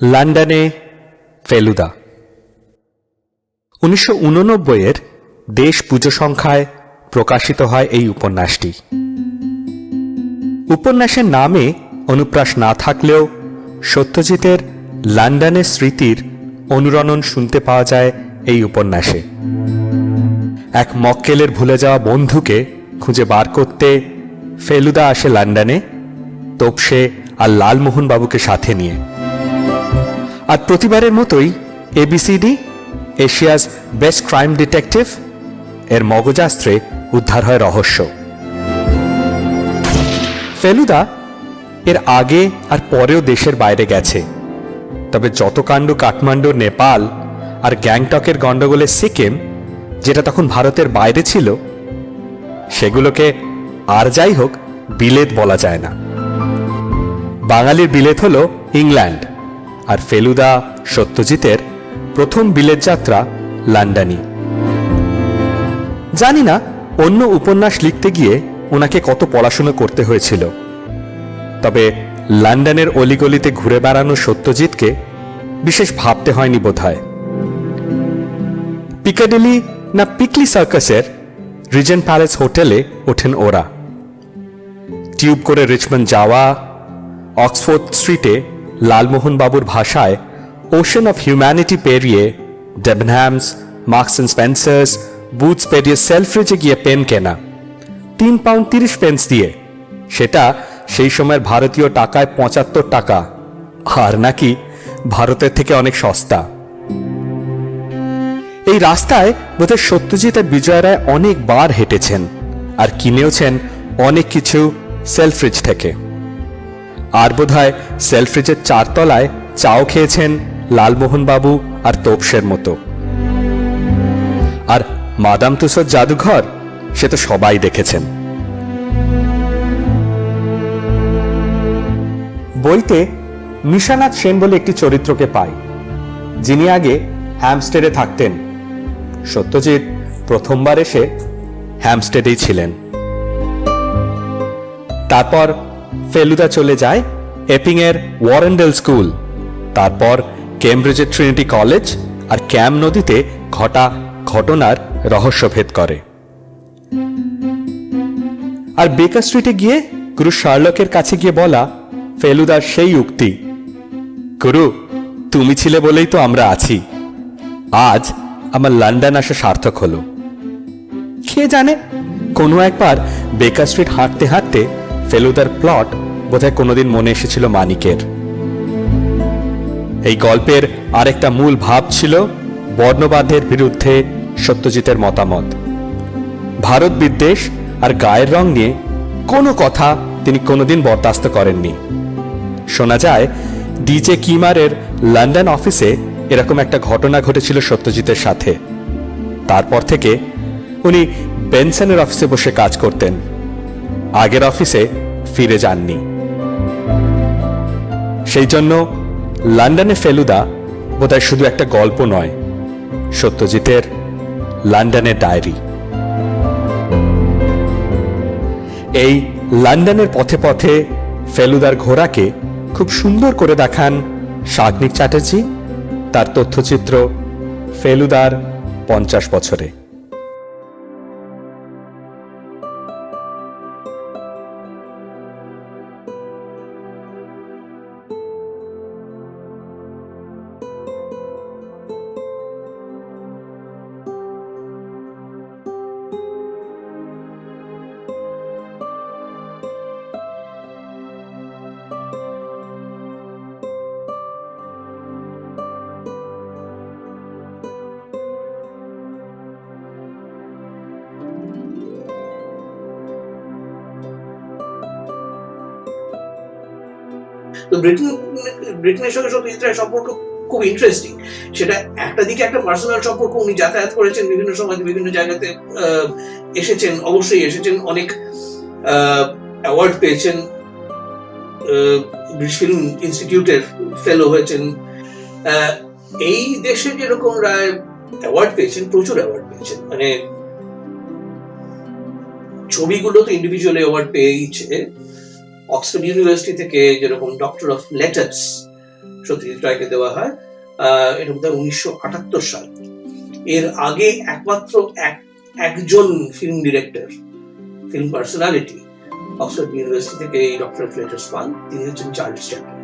লন্ডনে ফেলুদা 1989-এর দেশ পুজো সংখ্যায় প্রকাশিত হয় এই উপন্যাসটি। উপন্যাসের নামে অনুপ্রাস না থাকলেও সত্যজিতের লন্ডনের স্মৃতির অনুরণন শুনতে পাওয়া যায় এই উপন্যাসে। এক মক্কেলের ভুলে যাওয়া বন্ধুকে খুঁজে বার করতে ফেলুদা আসে লন্ডনে, তোপসে আর লালমোহন বাবুকে সাথে নিয়ে। আর প্রতিবারের মতোই ABCD, Asia's best crime detective এর মগজাস্ত্রে উদ্ধার হয় রহস্য। ফেলুদা এর আগে আর পরেও দেশের বাইরে গেছে, তবে যত কাণ্ড কাঠমান্ডু, নেপাল আর গ্যাংটকের গন্ডগোলে সিকিম, যেটা তখন ভারতের বাইরে ছিল, সেগুলোকে আর যাই হোক বিলেত বলা যায় না। বাঙালির বিলেত হল ইংল্যান্ড, আর ফেলুদা সত্যজিতের প্রথম বিলেত যাত্রা লন্ডনই। জানি না অন্য উপন্যাস লিখতে গিয়ে ওনাকে কত পড়াশোনা করতে হয়েছিল, তবে লন্ডনের অলিগলিতে ঘুরে বেড়ানো সত্যজিৎকে বিশেষ ভাবতে হয়নি বোধহয়। পিকাডিলি না পিকলি সার্কাসের রিজেন্ট প্যালেস হোটেলে ওঠেন ওরা। টিউব করে রিচমন্ড যাওয়া, অক্সফোর্ড স্ট্রিটে লালমোহন বাবুর ভাষায় ওশান অফ হিউম্যানিটি পেরিয়ে ডেবনহ্যামস, মার্কস অ্যান্ড স্পেন্সার্স, বুথস পেরিয়ে সেলফ্রিজে গিয়ে পেন কেনা, £3.30 দিয়ে, সেটা সেই সময়ের ভারতীয় টাকায় 75 টাকা, আর নাকি ভারতের থেকে অনেক সস্তা। এই রাস্তায় বোধহয় সত্যজিৎ আর বিজয় রায় অনেকবার হেঁটেছেন আর কিনেওছেন অনেক কিছু সেলফ্রিজ থেকে। আর বোধহয় সেলফ্রিজের 4 তলায় চাও খেয়েছেন লালমোহন বাবু আর তোপসের মতো। আর মাদাম তুসোর জাদুঘর, সে তো সবাই দেখেছেন। বইতে নিশানাথ সেন বলে একটি চরিত্রকে পাই, যিনি আগে হ্যামস্টেডে থাকতেন। সত্যজিৎ প্রথমবার এসে হ্যামস্টেডেই ছিলেন। তারপর ফেলুদা চলে যায় এপিংয়ের ওয়ারেন্ডেল স্কুল, তারপর কেমব্রিজের ট্রিনিটি কলেজ, আর ক্যাম নদীতে ঘটা ঘটনার রহস্যভেদ করে। আর বেকার স্ট্রিটে গিয়ে গুরু শার্লকের কাছে গিয়ে বলা ফেলুদার সেই উক্তি, গুরু তুমি ছিলে বলেই তো আমরা আছি, আজ আমার লন্ডন আসা সার্থক হলো। কে জানে, কোনো একবার বেকার স্ট্রিট হাঁটতে হাঁটতে ফেলুদার প্লট বোধহয় কোনোদিন মনে এসেছিল মানিকের। এই গল্পের আরেকটা মূল ভাব ছিল বর্ণবাদের বিরুদ্ধে সত্যজিতের মতামত। ভারত বিদ্বেষ আর গায়ের রং নিয়ে কোনো কথা তিনি কোনোদিন বরদাস্ত করেননি। শোনা যায় ডিজে কিমারের লন্ডন অফিসে এরকম একটা ঘটনা ঘটেছিল সত্যজিতের সাথে। তারপর থেকে উনি বেনসনের অফিসে বসে কাজ করতেন, আগের অফিসে ফিরে যাননি। সেই জন্য লন্ডনে ফেলুদা বোধহয় শুধু একটা গল্প নয়, সত্যজিতের লন্ডনের ডায়েরি। এই লন্ডনের পথে পথে ফেলুদার ঘোড়াকে খুব সুন্দর করে দেখান শাগনিক চ্যাটার্জি তার তথ্যচিত্র ফেলুদার 50 বছরে। তো ব্রিটেনের সঙ্গে সত্যজিৎ রায়ের সম্পর্ক খুব ইন্টারেস্টিং। সেটা একটা দিকে একটা পার্সোনাল সম্পর্ক, উনি যাতায়াত করেছেন বিভিন্ন সময় বিভিন্ন জায়গাতে, এসেছেন, অবশ্যই এসেছেন, অনেক অ্যাওয়ার্ড পেয়েছেন, ব্রিটিশ ফিল্ম ইনস্টিটিউটের ফেলো হয়েছেন। এই দেশে যেরকম রায় অ্যাওয়ার্ড পেয়েছেন, প্রচুর অ্যাওয়ার্ড পেয়েছেন, মানে ছবিগুলো তো ইন্ডিভিজুয়ালি অ্যাওয়ার্ড পেয়েছে। অক্সফোর্ড ইউনিভার্সিটি থেকে যেরকম ডক্টর অফ লেটার্স সত্যজিৎ রায়কে দেওয়া হয়, এটা বোধ হয় 1978 সাল। এর আগে একমাত্র একজন film director, film personality Oxford university থেকে এই ডক্টর অফ লেটার্স পান, তিনি হচ্ছেন চার্লস চ্যাপলিন।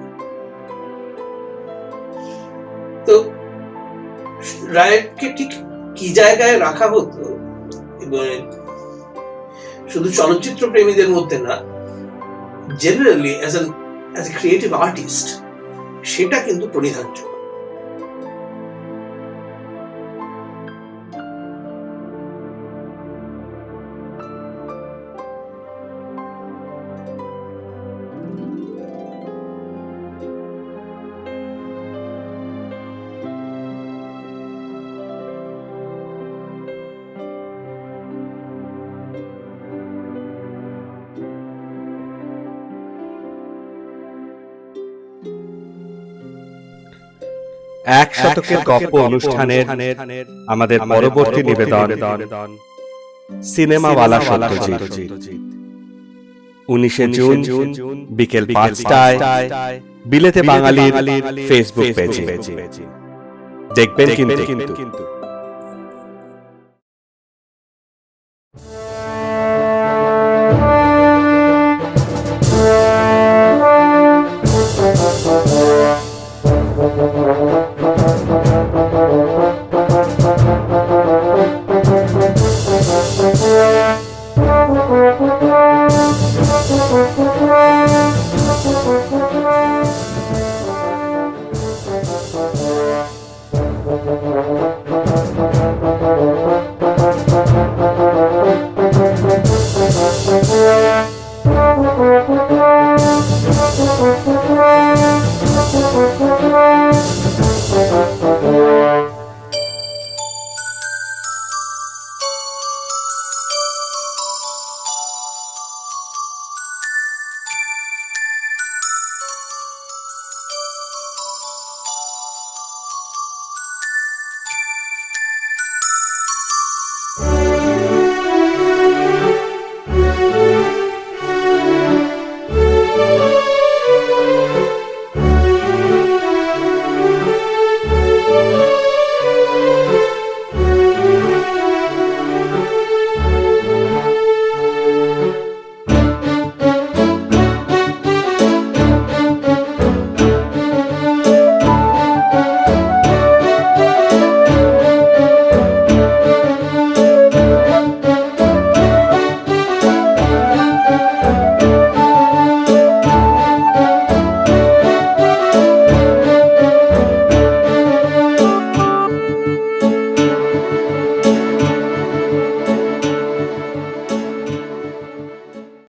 তো রায়কে ঠিক কি জায়গায় রাখা হতো, শুধু চলচ্চিত্র প্রেমীদের মধ্যে না, generally as a creative artist, সেটা কিন্তু প্রণিধার্য। এক শতকের গল্প অনুষ্ঠানের আমাদের পরবর্তী নিবেদন সিনেমাওয়ালা সত্যজিৎ। 19 জুন বিকেল 5টায় বিলেতে বাঙালির ফেসবুক পেজে দেখবেন কিন্তু। Thank you.